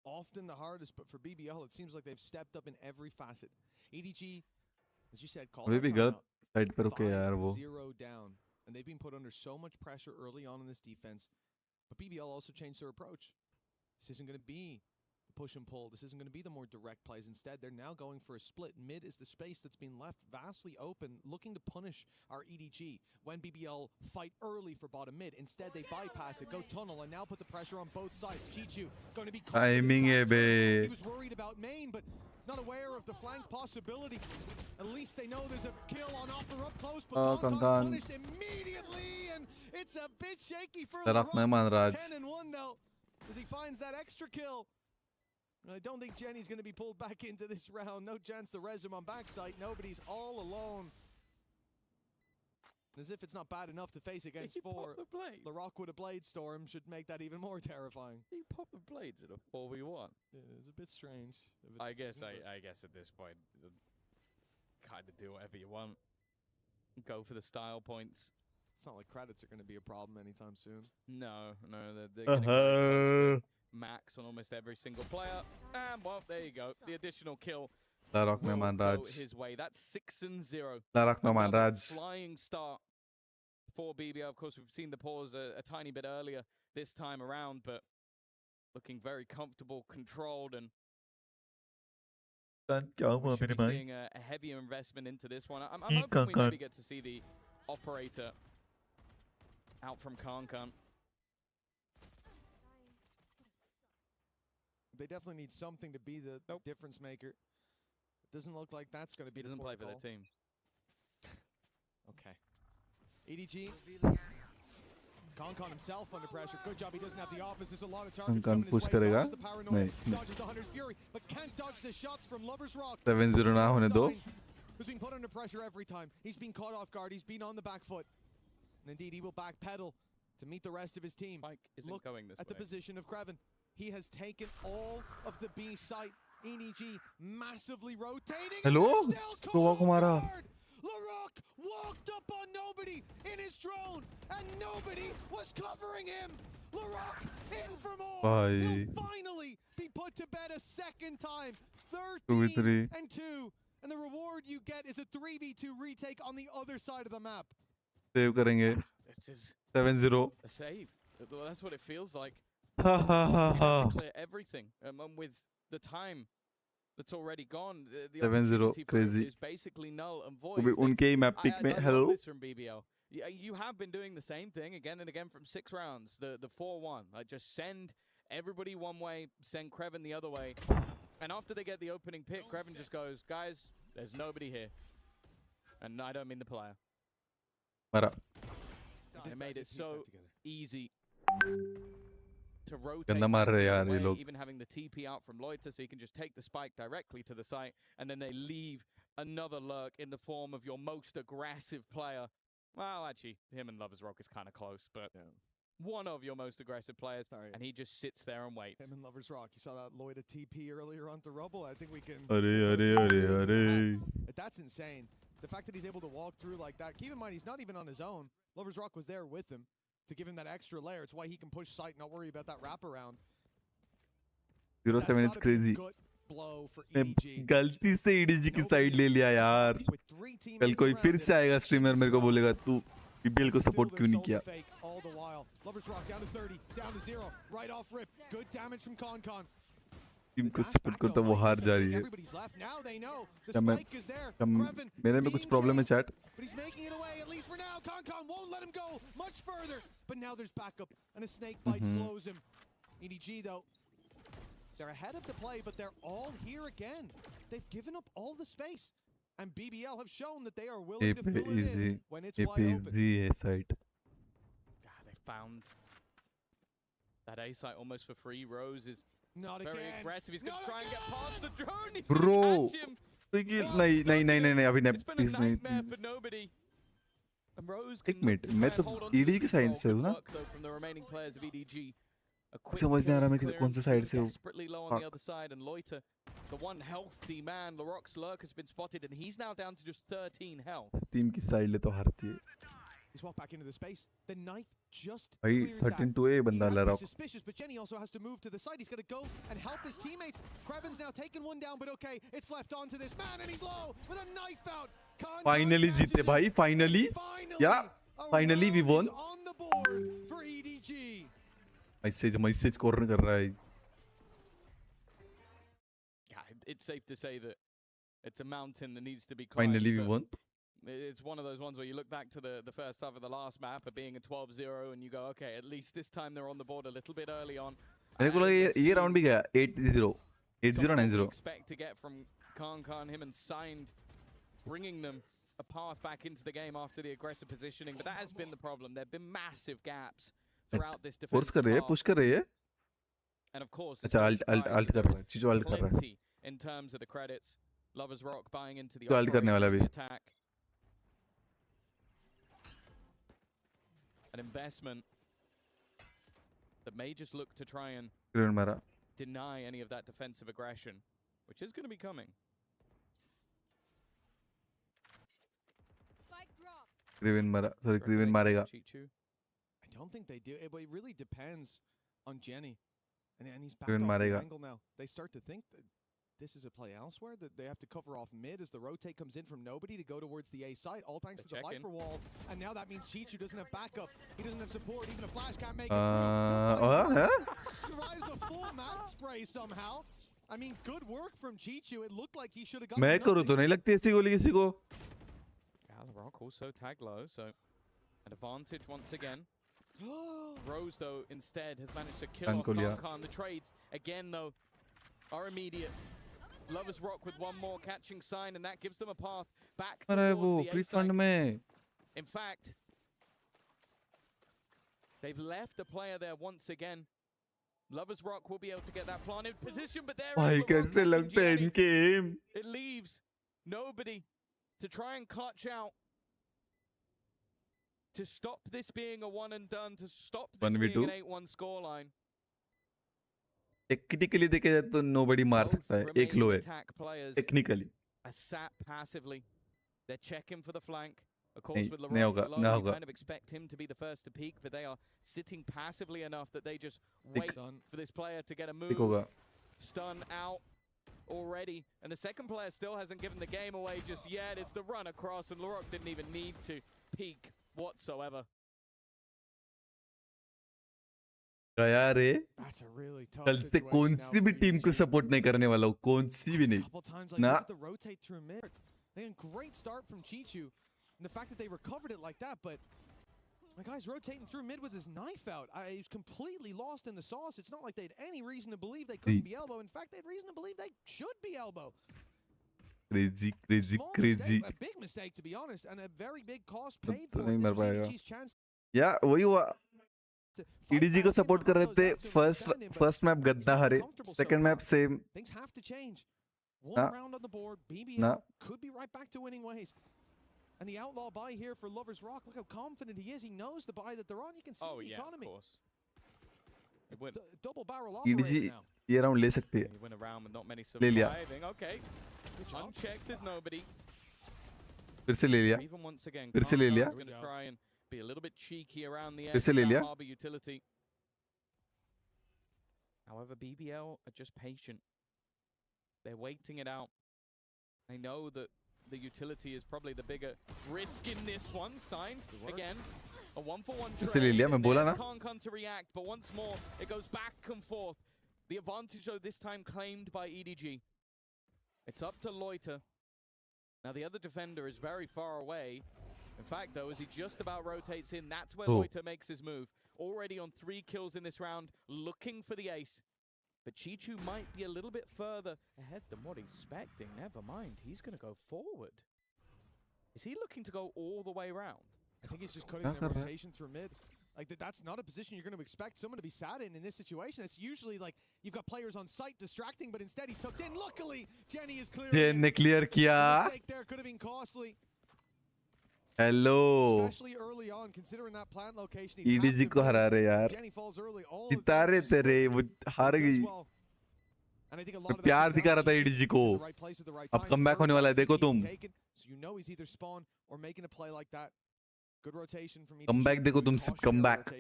often the hardest, but for BBL it seems like they've stepped up in every facet. EDG, as you said, called that timeout, 5-0 down, and they've been put under so much pressure early on in this defense, but BBL also changed their approach. This isn't going to be push and pull. This isn't going to be the more direct plays. Instead, they're now going for a split. Mid is the space that's been left vastly open, looking to punish our EDG. When BBL fight early for bottom mid, instead they bypass it, go tunnel, and now put the pressure on both sides. Chichu going to be timing hai be. He was worried about main, but not aware of the flank possibility. At least they know there's a kill on offer up close, but Kankan's punished immediately, and it's a bit shaky for LeRock. 10-1 though, as he finds that extra kill. I don't think Jenny's going to be pulled back into this round. No chance to res him on backside. Nobody's all alone. As if it's not bad enough to face against four. LeRock with a Blade Storm should make that even more terrifying. He popped the blades in a 4v1. Yeah, it's a bit strange. I guess at this point, kind of do whatever you want. Go for the style points. It's not like credits are going to be a problem anytime soon. No, they're getting very close to max on almost every single player. And well, there you go. The additional kill will go his way. That's 6-0. Flying start for BBL. Of course, we've seen the pause a tiny bit earlier this time around, but looking very comfortable, controlled, and we should be seeing a heavier investment into this one. I'm hoping we maybe get to see the operator out from Kankan. They definitely need something to be the difference maker. It doesn't look like that's going to be. He doesn't play for their team. Okay. EDG. Kankan himself under pressure. Good job. He doesn't have the opposite. There's a lot of targets coming his way. Dodges the paranoia. Dodges the Hunter's Fury, but can't dodge the shots from Lover's Rock. 7-0 na hone do. Who's been put under pressure every time. He's been caught off guard. He's been on the back foot. And indeed, he will backpedal to meet the rest of his team. Mike isn't Look going this at way. the position of Kreven. He has taken all of the B site. EDG massively rotating. Hello? LeRock walked up on nobody in his drone, and nobody was covering him. LeRock in for more. He'll finally be put to bed a second time. 13-2. And the reward you get is a 3v2 retake on the other side of the map. Save karenge. This is 7-0. a save. Well, that's what it feels like. Ha ha ha ha. Clear everything. With the time that's already gone, the 7-0. Crazy. is basically null and void. Unke hi map pick mein. I Hello. love this from BBL. You have been doing the same thing again and again from 6 rounds. The 4-1. Like, just send everybody one way, send Kreven the other way. And after they get the opening pick, Kreven just goes, guys, there's nobody here. And I don't mean the player. They made it so easy to rotate away, even having the TP out from Loiter, so you can just take the spike directly to the site, and then they leave another lurk in the form of your most aggressive player. Well, actually, him and Lover's Rock is kind of close, but one of your most aggressive players, and he just sits there and waits. Him and Lover's Rock. You saw that Loiter TP earlier onto Rubble. I think we can... That's insane. The fact that he's able to walk through like that. Keep in mind, he's not even on his own. Lover's Rock was there with him to give him that extra layer. It's why he can push site, not worry about that wraparound. 0-7 is crazy. गलती से EDG की side ले लिया यार. कल कोई फिर से आएगा स्ट्रीमर मेरे को बोलेगा तू BBL को सपोर्ट क्यों नहीं किया. Lover's Rock down to 30, down to 0, right off rip. Good damage from Kankan. Team को सपोर्ट करता वो हार जा रही है. मेरे में कुछ प्रॉब्लम है chat. But he's making it away, at least for now. Kankan won't let him go much further. But now there's backup, and a snake bite slows him. EDG, though, they're ahead of the play, but they're all here again. They've given up all the space. And BBL have shown that they are willing to fill it in when it's wide open. They found that A site almost for free. Rose is very aggressive. He's going to try and get past the drone. He's going to catch him. नहीं अभी It's been a nightmare for nobody. And Rose can मैं तो EDG की side से हूँ ना. From the remaining players of EDG. समझ नहीं आ रहा मैं कौन सी साइड से हूँ. Desperately low on the other side, and Loiter, the one healthy man, LeRock's lurk has been spotted, and he's now down to just 13 health. Team की side ले तो हारती है. He's walked back into the space. The knife just भाई 13-2 बंदा LeRock. Suspicious, but Jenny also has to move to the side. He's going to go and help his teammates. Kreven's now taken one down, but okay, it's left onto this man, and he's low with a knife out. Finally जीते भाई, finally. Yeah, finally we won. On the board for EDG. Message corner कर रहा है. it's safe to say that it's a mountain that needs to be climbed. Finally, we won. It's one of those ones where you look back to the first half of the last map of being a 12-0 and you go, okay, at least this time they're on the board a little bit early on. मेरे को लगा ये round भी गया 8-0 8-0 expect to get from Khan, him and Signed, bringing them a path back into the game after the aggressive positioning, but that has been the problem. There have been massive gaps throughout this defensive force कर रही है, push कर रही है. And of course, अच्छा alt कर रहा है, चीज़ alt कर रहा है. In terms of the credits, Lovers Rock buying into the alt करने वाला भी. attack. An investment that may just look to try and deny any of that defensive aggression, which is going to be coming. Kriven marega. I don't think they do. It really depends on Jenny. And he's back off the angle now. They start to think that this is a play elsewhere, that they have to cover off mid as the rotate comes in from nobody to go towards the A site, all thanks to the Viper wall. And now that means Chichu doesn't have backup. He doesn't have support. Even a flash can't make it through. Survives a full map spray somehow. I mean, good work from Chichu. It looked like he should have got मैं करूँ तो नहीं लगती ऐसी गोली किसी को. Rock also tagged low, so an advantage once again. Rose, though, instead has managed to kill off Khan. The trades, again, though, are immediate. Lovers Rock with one more catching sign, and that gives them a path back towards the A site. In fact, they've left a player there once again. Lovers Rock will be able to get that planted position, but there is it leaves nobody to try and clutch out, to stop this being a one and done, to stop this being an 8-1 scoreline. Technically देखे जाए तो nobody मार सकता है, एक लो है. Technically. Are sat passively. They're checking for the flank. Of course, with LeRoy below, you kind of expect him to be the first to peak, but they are sitting passively enough that they just wait for this player to get a move. Stun out already, and the second player still hasn't given the game away just yet. It's the run across, and LeRoy didn't even need to peak whatsoever. यार कल से कौन सी भी team को support नहीं करने वाला हूँ, कौन सी भी नहीं ना. Great start from Chichu, and the fact that they recovered it like that, but the guy's rotating through mid with his knife out. He's completely lost in the sauce. It's not like they had any reason to believe they couldn't be elbow. In fact, they had reason to believe they should be elbow. Crazy. Mistake, a big mistake, to be honest, and a very big cost paid for it. This was EDG's chance. Yeah, वही हुआ. EDG को support कर रहे थे. First map गद्दा हारे, second map same. Things have to change. One round on the board, BBL could be right back to winning ways. And the outlaw buy here for Lovers Rock. Look how confident he is. He knows the buy that they're on. You can see the economy. Of course. Double barrel operator now. ये round ले सकती है. Win a round with not many surviving. Okay. Unchecked, there's nobody. फिर से ले लिया. Even once again, फिर से ले लिया. going to try and be a little bit cheeky around the फिर से ले लिया. harbor utility. However, BBL are just patient. They're waiting it out. They know that the utility is probably the bigger risk in this one. Signed again. A 1-for-1 trade. Can't to react, but once more it goes back and forth. The advantage, though, this time claimed by EDG. It's up to Loiter. Now the other defender is very far away. In fact, though, as he just about rotates in, that's where Loiter makes his move. Already on 3 kills in this round, looking for the ace. But Chichu might be a little bit further ahead than what he's expecting. Never mind, he's going to go forward. Is he looking to go all the way around? I think he's just cutting the rotation through mid. Like, that's not a position you're going to expect someone to be sat in this situation. It's usually like you've got players on site distracting, but instead he's tucked in. Luckily, Jenny is clear. clear kiya. Mistake there could have been costly. Hello. Especially early on, considering that plant location. EDG को हरा रहे यार. Jenny falls early. सितारे तेरे वो हार गई. प्यार दिखा रहा था EDG को. अब कमबैक होने वाला है, देखो तुम. So you know he's either spawn or making a play like that. Good rotation from EDG. Comeback देखो तुम सब comeback.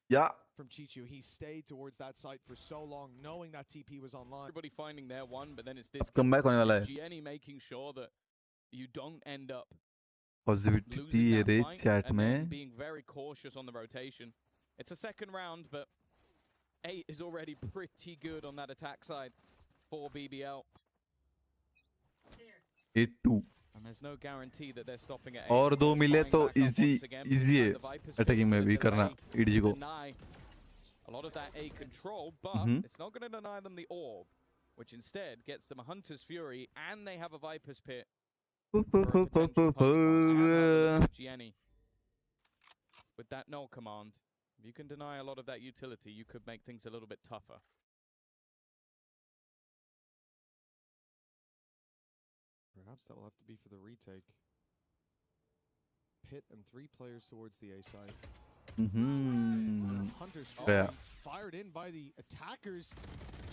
Yeah. From Chichu, he stayed towards that site for so long, knowing that TP was online. Everybody finding their one, but then it's this comeback होने वाला है. Jenny making sure that you don't end up positivity है chat में. Being very cautious on the rotation. It's a second round, but 8 is already pretty good on that attack side for BBL. 8-2. And there's no guarantee that they're stopping at 8. और 2 मिले तो easy है attacking में भी करना EDG को. A lot of that A control, but it's not going to deny them the orb, which instead gets them a Hunter's Fury, and they have a Viper's Pit. Gianni. With that null command, if you can deny a lot of that utility, you could make things a little bit tougher. Perhaps that will have to be for the retake. Pit and 3 players towards the A side. Hunter's fired in by the attackers,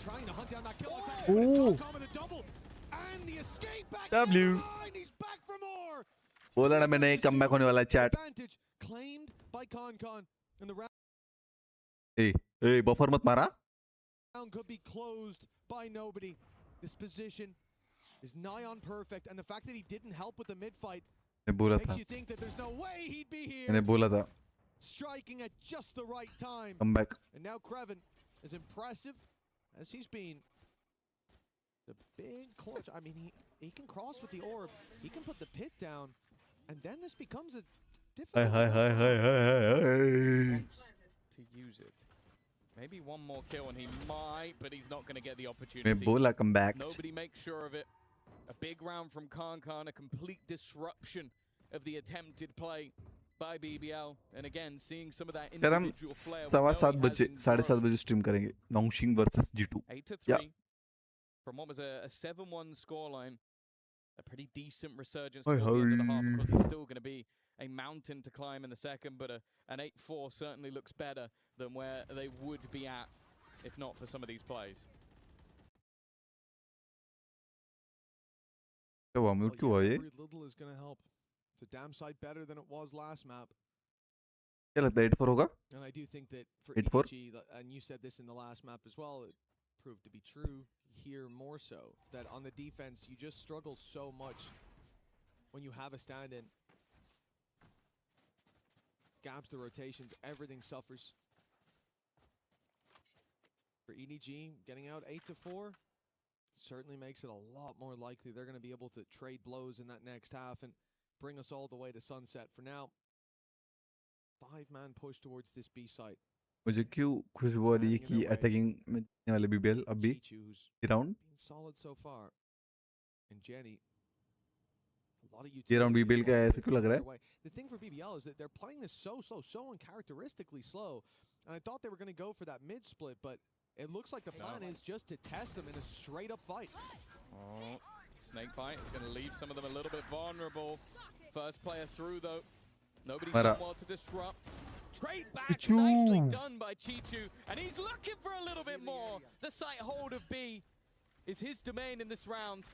trying to hunt down that kill. With a double and the escape back. W. He's back for more. बोला ना मैंने comeback होने वाला chat. Advantage claimed by Con and the round. A buffer मत मारा. Round could be closed by nobody. This position is nigh on perfect, and the fact that he didn't help with the mid fight makes you think that there's no way he'd be here. मैंने बोला था. Striking at just the right time. Come back. And now Creven, as impressive as he's been, the big clutch. I mean, he can cross with the orb. He can put the pit down, and then this becomes a difficult. To use it. Maybe one more kill and he might, but he's not going to get the opportunity. मैं बोला come back. Nobody makes sure of it. A big round from Khan, a complete disruption of the attempted play by BBL, and again seeing some of that individual flair. 7:15 बजे 7:30 बजे stream करेंगे. Nongxing versus G2. 8-3 from what was a 7-1 scoreline. A pretty decent resurgence toward the end of the half. Of course, it's still going to be a mountain to climb in the second, but an 8-4 certainly looks better than where they would be at if not for some of these plays. Every little is going to help. It's a damn sight better than it was last map. क्या लगता है 8-4 होगा? And I do think that for 8-4? EDG, and you said this in the last map as well, it proved to be true here more so, that on the defense you just struggle so much when you have a stand-in. Gaps the rotations, everything suffers. For EDG, getting out 8-4 certainly makes it a lot more likely they're going to be able to trade blows in that next half and bring us all the way to sunset. For now, 5-man push towards this B site. मुझे क्यों खुश हुआ रही कि attacking में जाने वाले BBL अभी round solid so far. And Jenny, a lot of ये round BBL का ऐसे क्यों लग रहा है? The thing for BBL is that they're playing this so uncharacteristically slow. And I thought they were going to go for that mid split, but it looks like the plan is just to test them in a straight up fight. Oh, snake bite is going to leave some of them a little bit vulnerable. First player through though. Nobody's done well to disrupt. Trade back, nicely done by Chichu, and he's looking for a little bit more. The sight hold of B is his domain in this round,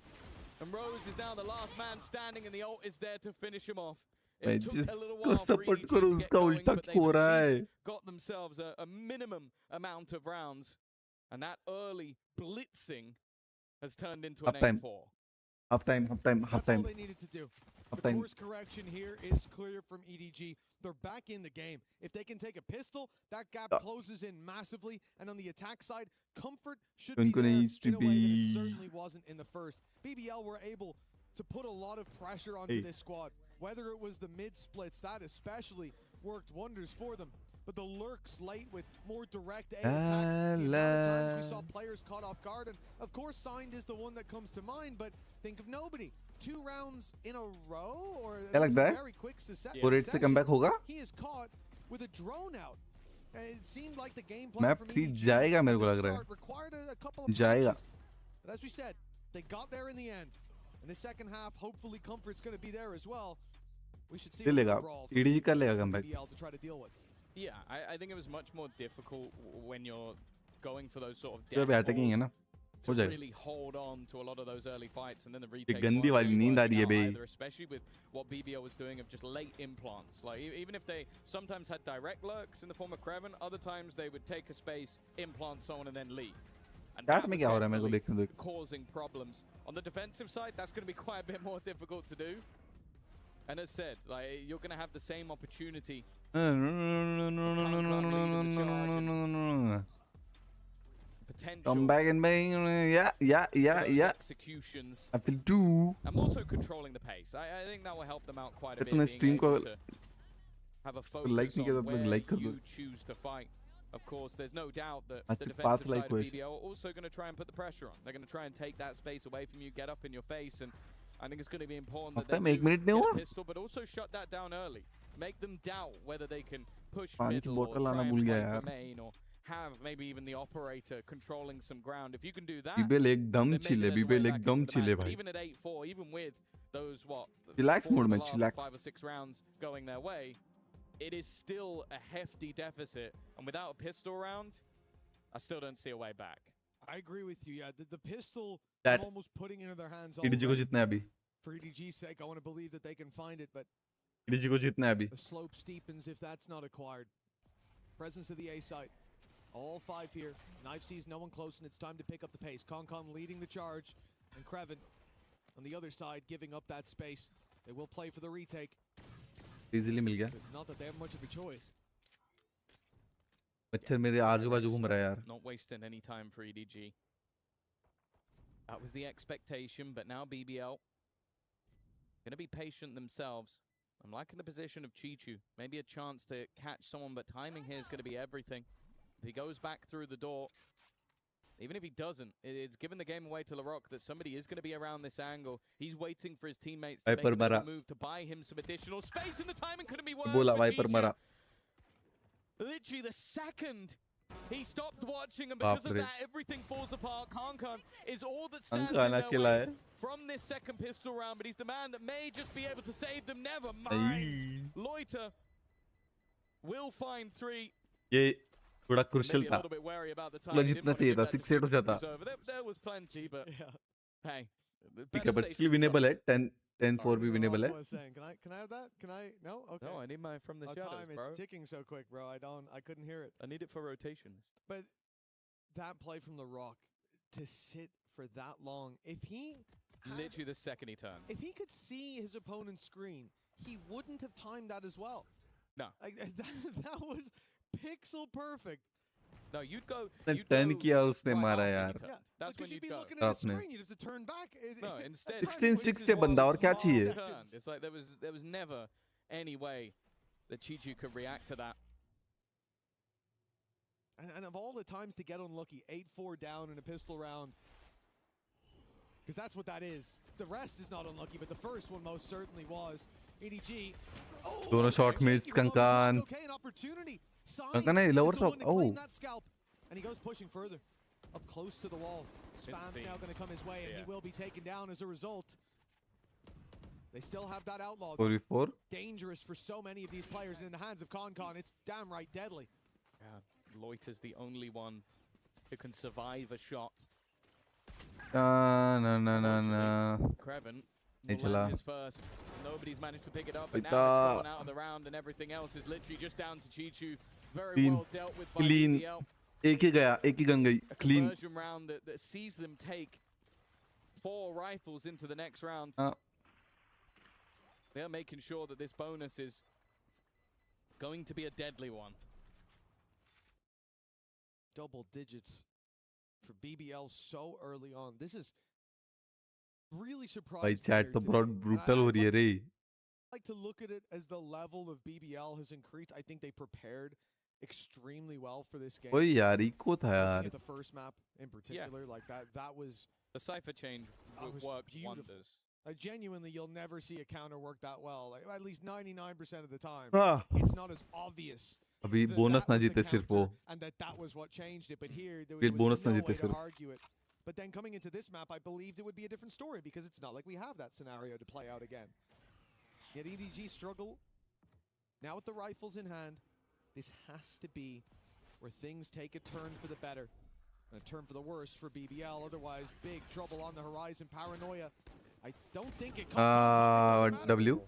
and Rose is now the last man standing, and the ult is there to finish him off. It took a little while for EDG to get going, but they've at least got themselves a minimum amount of rounds, and that early blitzing has turned into an 8-4. Half time. That's all they needed to do. The course correction here is clear from EDG. They're back in the game. If they can take a pistol, that gap closes in massively. And on the attack side, comfort should be there in a way that it certainly wasn't in the first. BBL were able to put a lot of pressure onto this squad. Whether it was the mid splits, that especially worked wonders for them. But the lurks late with more direct A attacks, the amount of times we saw players caught off guard, and of course Signed is the one that comes to mind, but think of nobody. 2 rounds in a row, or a very quick succession. He is caught with a drone out. And it seemed like the game plan from EDG required a couple of matches. But as we said, they got there in the end. In the second half, hopefully Comfort's going to be there as well. We should see overall from BBL to try to deal with. Yeah, I think it was much more difficult when you're going for those sort of death to really hold on to a lot of those early fights, and then the retakes either, especially with what BBL was doing of just late implants. Like even if they sometimes had direct lurks in the form of Creven, other times they would take a space, implant someone, and then leave. And that was really causing problems. On the defensive side, that's going to be quite a bit more difficult to do. And as said, like you're going to have the same opportunity. potential. Come back and bang. Yeah. Executions. I will do. I'm also controlling the pace. I think that will help them out quite a bit. Itna stream ko have a focus like नहीं किया तो where like कर दो. you choose to fight. Of course, there's no doubt that अच्छा, the defensive like side of वैसे. BBL are also going to try and put the pressure on. They're going to try and take that space away from you, get up in your face, and I think it's going to be important that they एक minute do नहीं get हुआ. a pistol, but also shut that down early. Make them doubt whether they can push पानी की middle or बोतल try लाना and भूल play गया for यार. main or have maybe even the operator controlling some ground. If you can do that, BBL एकदम then maybe chill है. there's a way BBL back एकदम into the chill है match. But भाई. even at 8-4, even with those Relax 4 mode of the में, last chillax. 5 or 6 rounds going their way, it is still a hefty deficit. And without a pistol round, I still don't see a way back. I agree with you. Yeah, the pistol, That I'm almost putting into their hands EDG को already. जीतना है अभी. For EDG's sake, I want to believe that they can find it, but EDG को जीतना है अभी. the slope steepens if that's not acquired. Presence of the A site. All 5 here. Knife sees no one close, and it's time to pick up the pace. Concon leading the charge, and Kreven on the other side giving up that space. They will play for the retake. Easily मिल गया. Not that they have much of a choice. मच्छर मेरे आजू बाजू घूम रहा है यार. Not wasting any time for EDG. That was the expectation, but now BBL going to be patient themselves. I'm liking the position of Chichu. Maybe a chance to catch someone, but timing here is going to be everything. If he goes back through the door, even if he doesn't, it's given the game away to LaRock that somebody is going to be around this angle. He's waiting for his teammates to make a move to buy him some additional space, and the timing couldn't be worse for Chichu. Literally the second he stopped watching, and because of that, everything falls apart. Concon is all that stands in their way from this second pistol round, but he's the man that may just be able to save them. Never mind. Loiter will find 3. ये थोड़ा crucial था. मतलब जितना चाहिए था 6-8 हो जाता. There was plenty, but hey, ठीक है, but still winnable है. 10-4 भी winnable है. Can I have that? Can I? No? Okay. No, I need mine from the shadows, time, bro. It's ticking so quick, bro. I couldn't hear it. I need it for rotations. But that play from LaRock to sit for that long, if he literally the second he turns, if he could see his opponent's screen, he wouldn't have timed that as well. No, that was pixel perfect. No, you'd go. 10 किया उसने मारा यार. That's when you'd be go. looking at the screen, you'd have to turn back. No, instead 16-6 से बंदा और क्या चाहिए? It's like there was never any way that Chichu could react to that. And of all the times to get unlucky, 8-4 down in a pistol round, because that's what that is. The rest is not unlucky, but the first one most certainly was. EDG. दोनों shot miss. Kankan. Okay, an opportunity. Kankan है lower shot. Oh. That scalp, and he goes pushing further, up close to the wall. Spam's now going to come his way, and he will be taken down as a result. They still have that outlaw. 4v4. Dangerous for so many of these players, and in the hands of Concon, it's damn right deadly. Yeah, Loiter's the only one who can survive a shot. No. Kreven will land his first. Nobody's managed to pick it up, but now it's gone out of the round, and everything else is literally just down to Chichu. Very well dealt with by BBL. एक ही गया, एक ही gun गई. Clean. A conversion round that sees them take 4 rifles into the next round. They're making sure that this bonus is going to be a deadly one. Double digits for BBL so early on. This is really surprising. भाई chat तो बहुत brutal हो रही है रे. I like to look at it as the level of BBL has increased. I think they prepared extremely well for this game. ओए यार eco था यार. The first map in particular, like that was the cipher change worked wonders. Genuinely, you'll never see a counter work that well. Like, at least 99% of the time, it's not as obvious. अभी bonus ना जीते सिर्फ वो. And that was what changed it. But here, there was no way to argue it. But then coming into this map, I believed it would be a different story because it's not like we have that scenario to play out again. Yet EDG struggle. Now with the rifles in hand, this has to be where things take a turn for the better. And a turn for the worse for BBL. Otherwise, big trouble on the horizon. Paranoia. I don't think it comes W.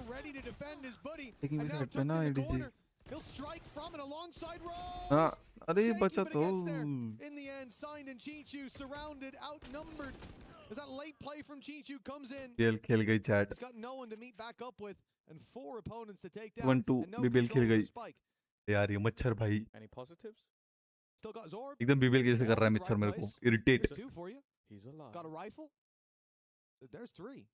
ready to defend his buddy. And now took to the corner. He'll strike from it alongside Rose. अरे बचा तो. In the end, signed and Chichu surrounded, outnumbered. As that late play from Chichu comes in. खेल गई chat. He's got no one to meet back up with, and 4 opponents to take down. 1-2 BBL खेल गई. यार ये मच्छर भाई. Any positives? Still got his orb. एकदम BBL कैसे कर रहा है मिच्छर मेरे को irritate. There's 2 for you. He's alive. Got a rifle. There's 3.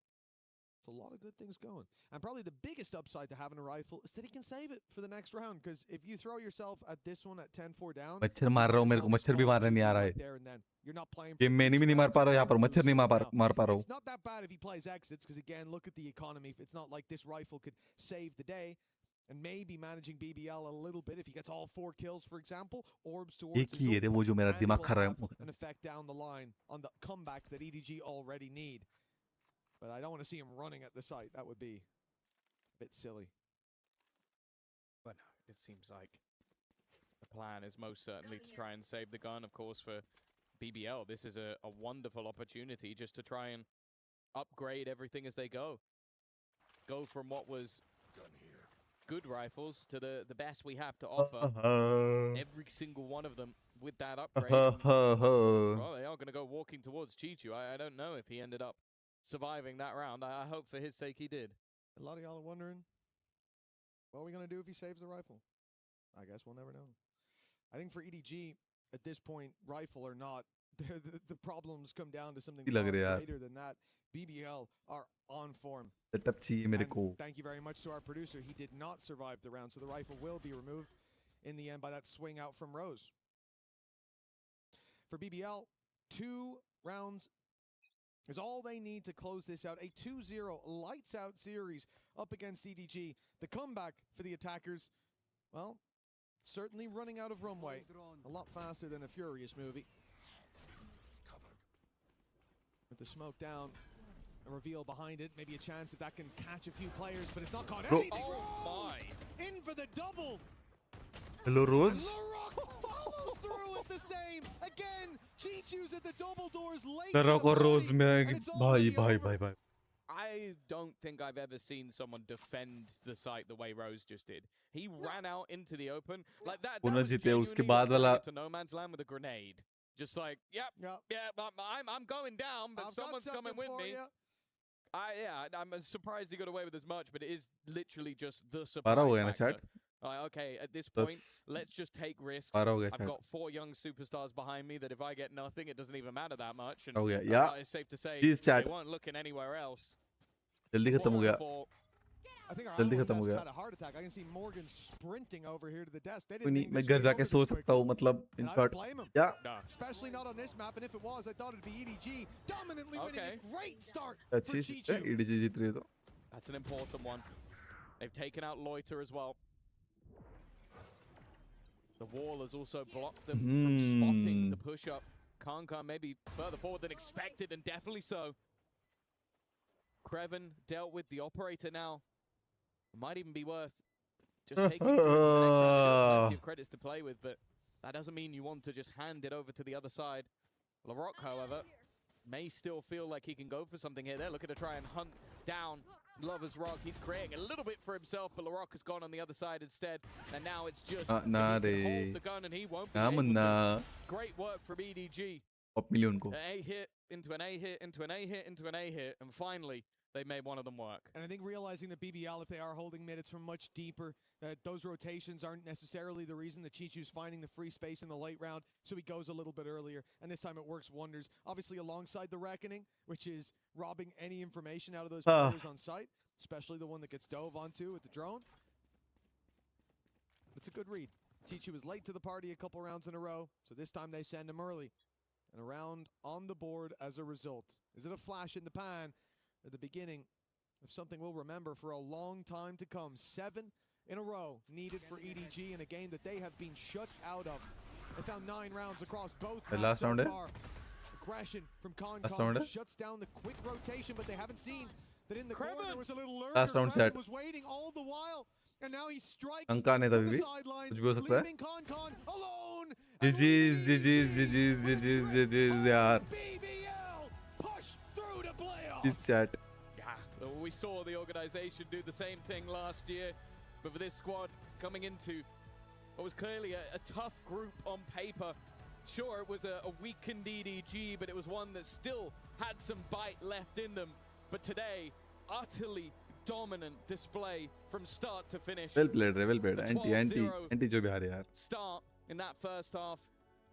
It's a lot of good things going. And probably the biggest upside to having a rifle is that he can save it for the next round. Because if you throw yourself at this one at 10-4 down, मच्छर मार रहा हूँ मेरे को मच्छर भी मारने नहीं आ रहा है. there and then. You're not playing game में नहीं मार पा रहा हूँ यहाँ पर मच्छर नहीं मार पा रहा हूँ. It's not that bad if he plays exits because again, look at the economy. It's not like this rifle could save the day. And maybe managing BBL a little bit if he gets all 4 kills, for example, orbs towards एक ही है रे वो जो मेरा दिमाग खा रहा है. an effect down the line on the comeback that EDG already need. But I don't want to see him running at the site. That would be a bit silly. But no, it seems like the plan is most certainly to try and save the gun. Of course, for BBL, this is a wonderful opportunity just to try and upgrade everything as they go. Go from what was good rifles to the best we have to offer. Every single one of them with that upgrade. Well, they are going to go walking towards Chichu. I don't know if he ended up surviving that round. I hope for his sake he did. A lot of y'all are wondering, what are we going to do if he saves the rifle? I guess we'll never know. I think for EDG, at this point, rifle or not, the problems come down to something far greater than that. BBL are on form. And thank you very much to our producer. He did not survive the round, so the rifle will be removed in the end by that swing out from Rose. For BBL, 2 rounds is all they need to close this out. A 2-0 lights out series up against EDG. The comeback for the attackers, well, certainly running out of runway. A lot faster than a Furious movie. With the smoke down, a reveal behind it. Maybe a chance if that can catch a few players, but it's not caught anything. Oh my! In for the double. Hello, Rose. LaRock follows through with the same. Again, Chichu's at the double doors late. LaRock और Rose में भाई. I don't think I've ever seen someone defend the site the way Rose just did. He ran out into the open like that. That was genuinely to no man's land with a grenade. Just like, I'm going down, but someone's coming with me. I'm surprised he got away with as much, but it is literally just the surprise factor. Okay, at this point, let's just take risks. I've got 4 young superstars behind me that if I get nothing, it doesn't even matter that much. And it's safe to say they weren't looking anywhere else. जल्दी खत्म हो गया. I think our analyst had a heart attack. I can see Morgan sprinting over here to the desk. They didn't मैं घर जाके सो सकता हूँ मतलब in short. Especially not on this map, and if it was, I thought it'd be EDG dominantly winning a great start for Chichu. EDG जीत रही है तो. That's an important one. They've taken out Loiter as well. The wall has also blocked them from spotting the push-up. Kankan maybe further forward than expected, and definitely so. Kreven dealt with the operator now. Might even be worth just taking it to the next round. Plenty of credits to play with, but that doesn't mean you want to just hand it over to the other side. LaRock, however, may still feel like he can go for something here. They're looking to try and hunt down Lover's Rock. He's creating a little bit for himself, but LaRock has gone on the other side instead. And now it's just he can hold the gun and he won't be able to. Great work from EDG. An A hit into an A hit into an A hit into an A hit, and finally they made one of them work. And I think realizing that BBL, if they are holding mid, it's from much deeper. That those rotations aren't necessarily the reason that Chichu's finding the free space in the late round, so he goes a little bit earlier, and this time it works wonders. Obviously alongside the Reckoning, which is robbing any information out of those players on site, especially the one that gets dove onto with the drone. It's a good read. Chichu was late to the party a couple rounds in a row, so this time they send him early. And a round on the board as a result. Is it a flash in the pan at the beginning of something we'll remember for a long time to come? 7 in a row needed for EDG in a game that they have been shut out of. They found 9 rounds across both maps so far. Aggression from Con shuts down the quick rotation, but they haven't seen that in the corner was a little lurker. Kreven was waiting all the while, and now he strikes from the sidelines, leaving Con alone. यार. BBL push through to playoffs. It's chat. Yeah, we saw the organization do the same thing last year, but for this squad coming into what was clearly a tough group on paper. Sure, it was a weakened EDG, but it was one that still had some bite left in them. But today, utterly dominant display from start to finish. Well played, well played. Anti जो भी हारे यार. Start in that first half.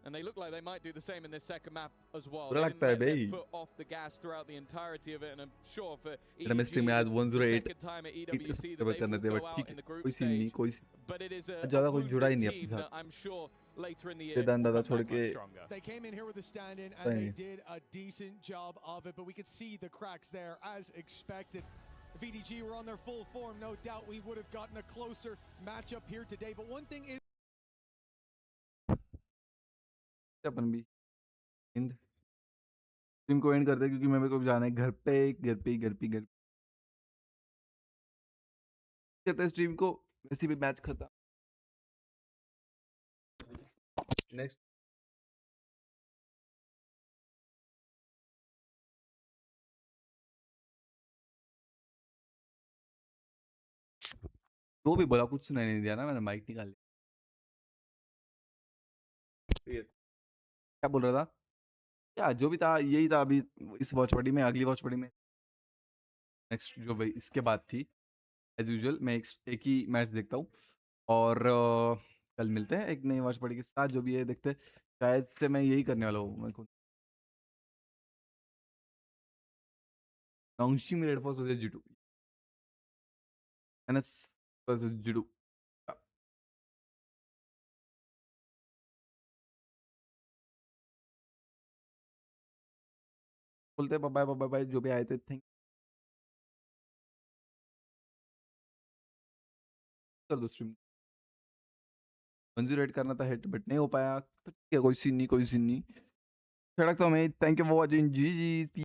And they look like they might do the same in this second map as well. बुरा They लगता didn't है let their भाई। foot off the gas throughout the entirety of it, and I'm sure for मेरा मैं EDG, stream में आज this is the 108 second time at EWC that they करने will they, go but out ठीक in है, the group कोई scene नहीं, stage. कोई But it is a ज़्यादा कोई जुड़ा ही wounded नहीं अपने team साथ। that I'm sure later in the year Vedanta will दादा come छोड़ back के much stronger. They came in here with a stand-in Thank and they you. did a decent job of it, but we could see the cracks there as expected. If EDG were on their full form, no doubt we would have gotten a closer matchup here today. But one thing is अपन भी and stream को and कर दे, क्योंकि मैं मेरे को जाना है घर पे करते हैं स्ट्रीम को, वैसे भी मैच खत्म। नेक्स्ट जो भी बोला कुछ सुनाई नहीं दिया ना, मैंने माइक निकाल लिया। क्या बोल रहा था? क्या जो भी था यही था। अभी इस वॉच पार्टी में, अगली वॉच पार्टी में नेक्स्ट जो भाई इसके बाद थी, एज यूजुअल मैं एक ही मैच देखता हूँ, और कल मिलते हैं एक नई वॉच पार्टी के साथ। जो भी है देखते हैं, शायद से मैं यही करने वाला हूँ। मैं launching red force versus G2 NS versus G2। बोलते हैं बाय बाय बाय, जो भी आए थे थैंक कर दो स्ट्रीम। मंजूर रेड करना था हिट, बट नहीं हो पाया। तो ठीक है, कोई सीन नहीं। सड़क तो हमें। Thank you for watching. Ji.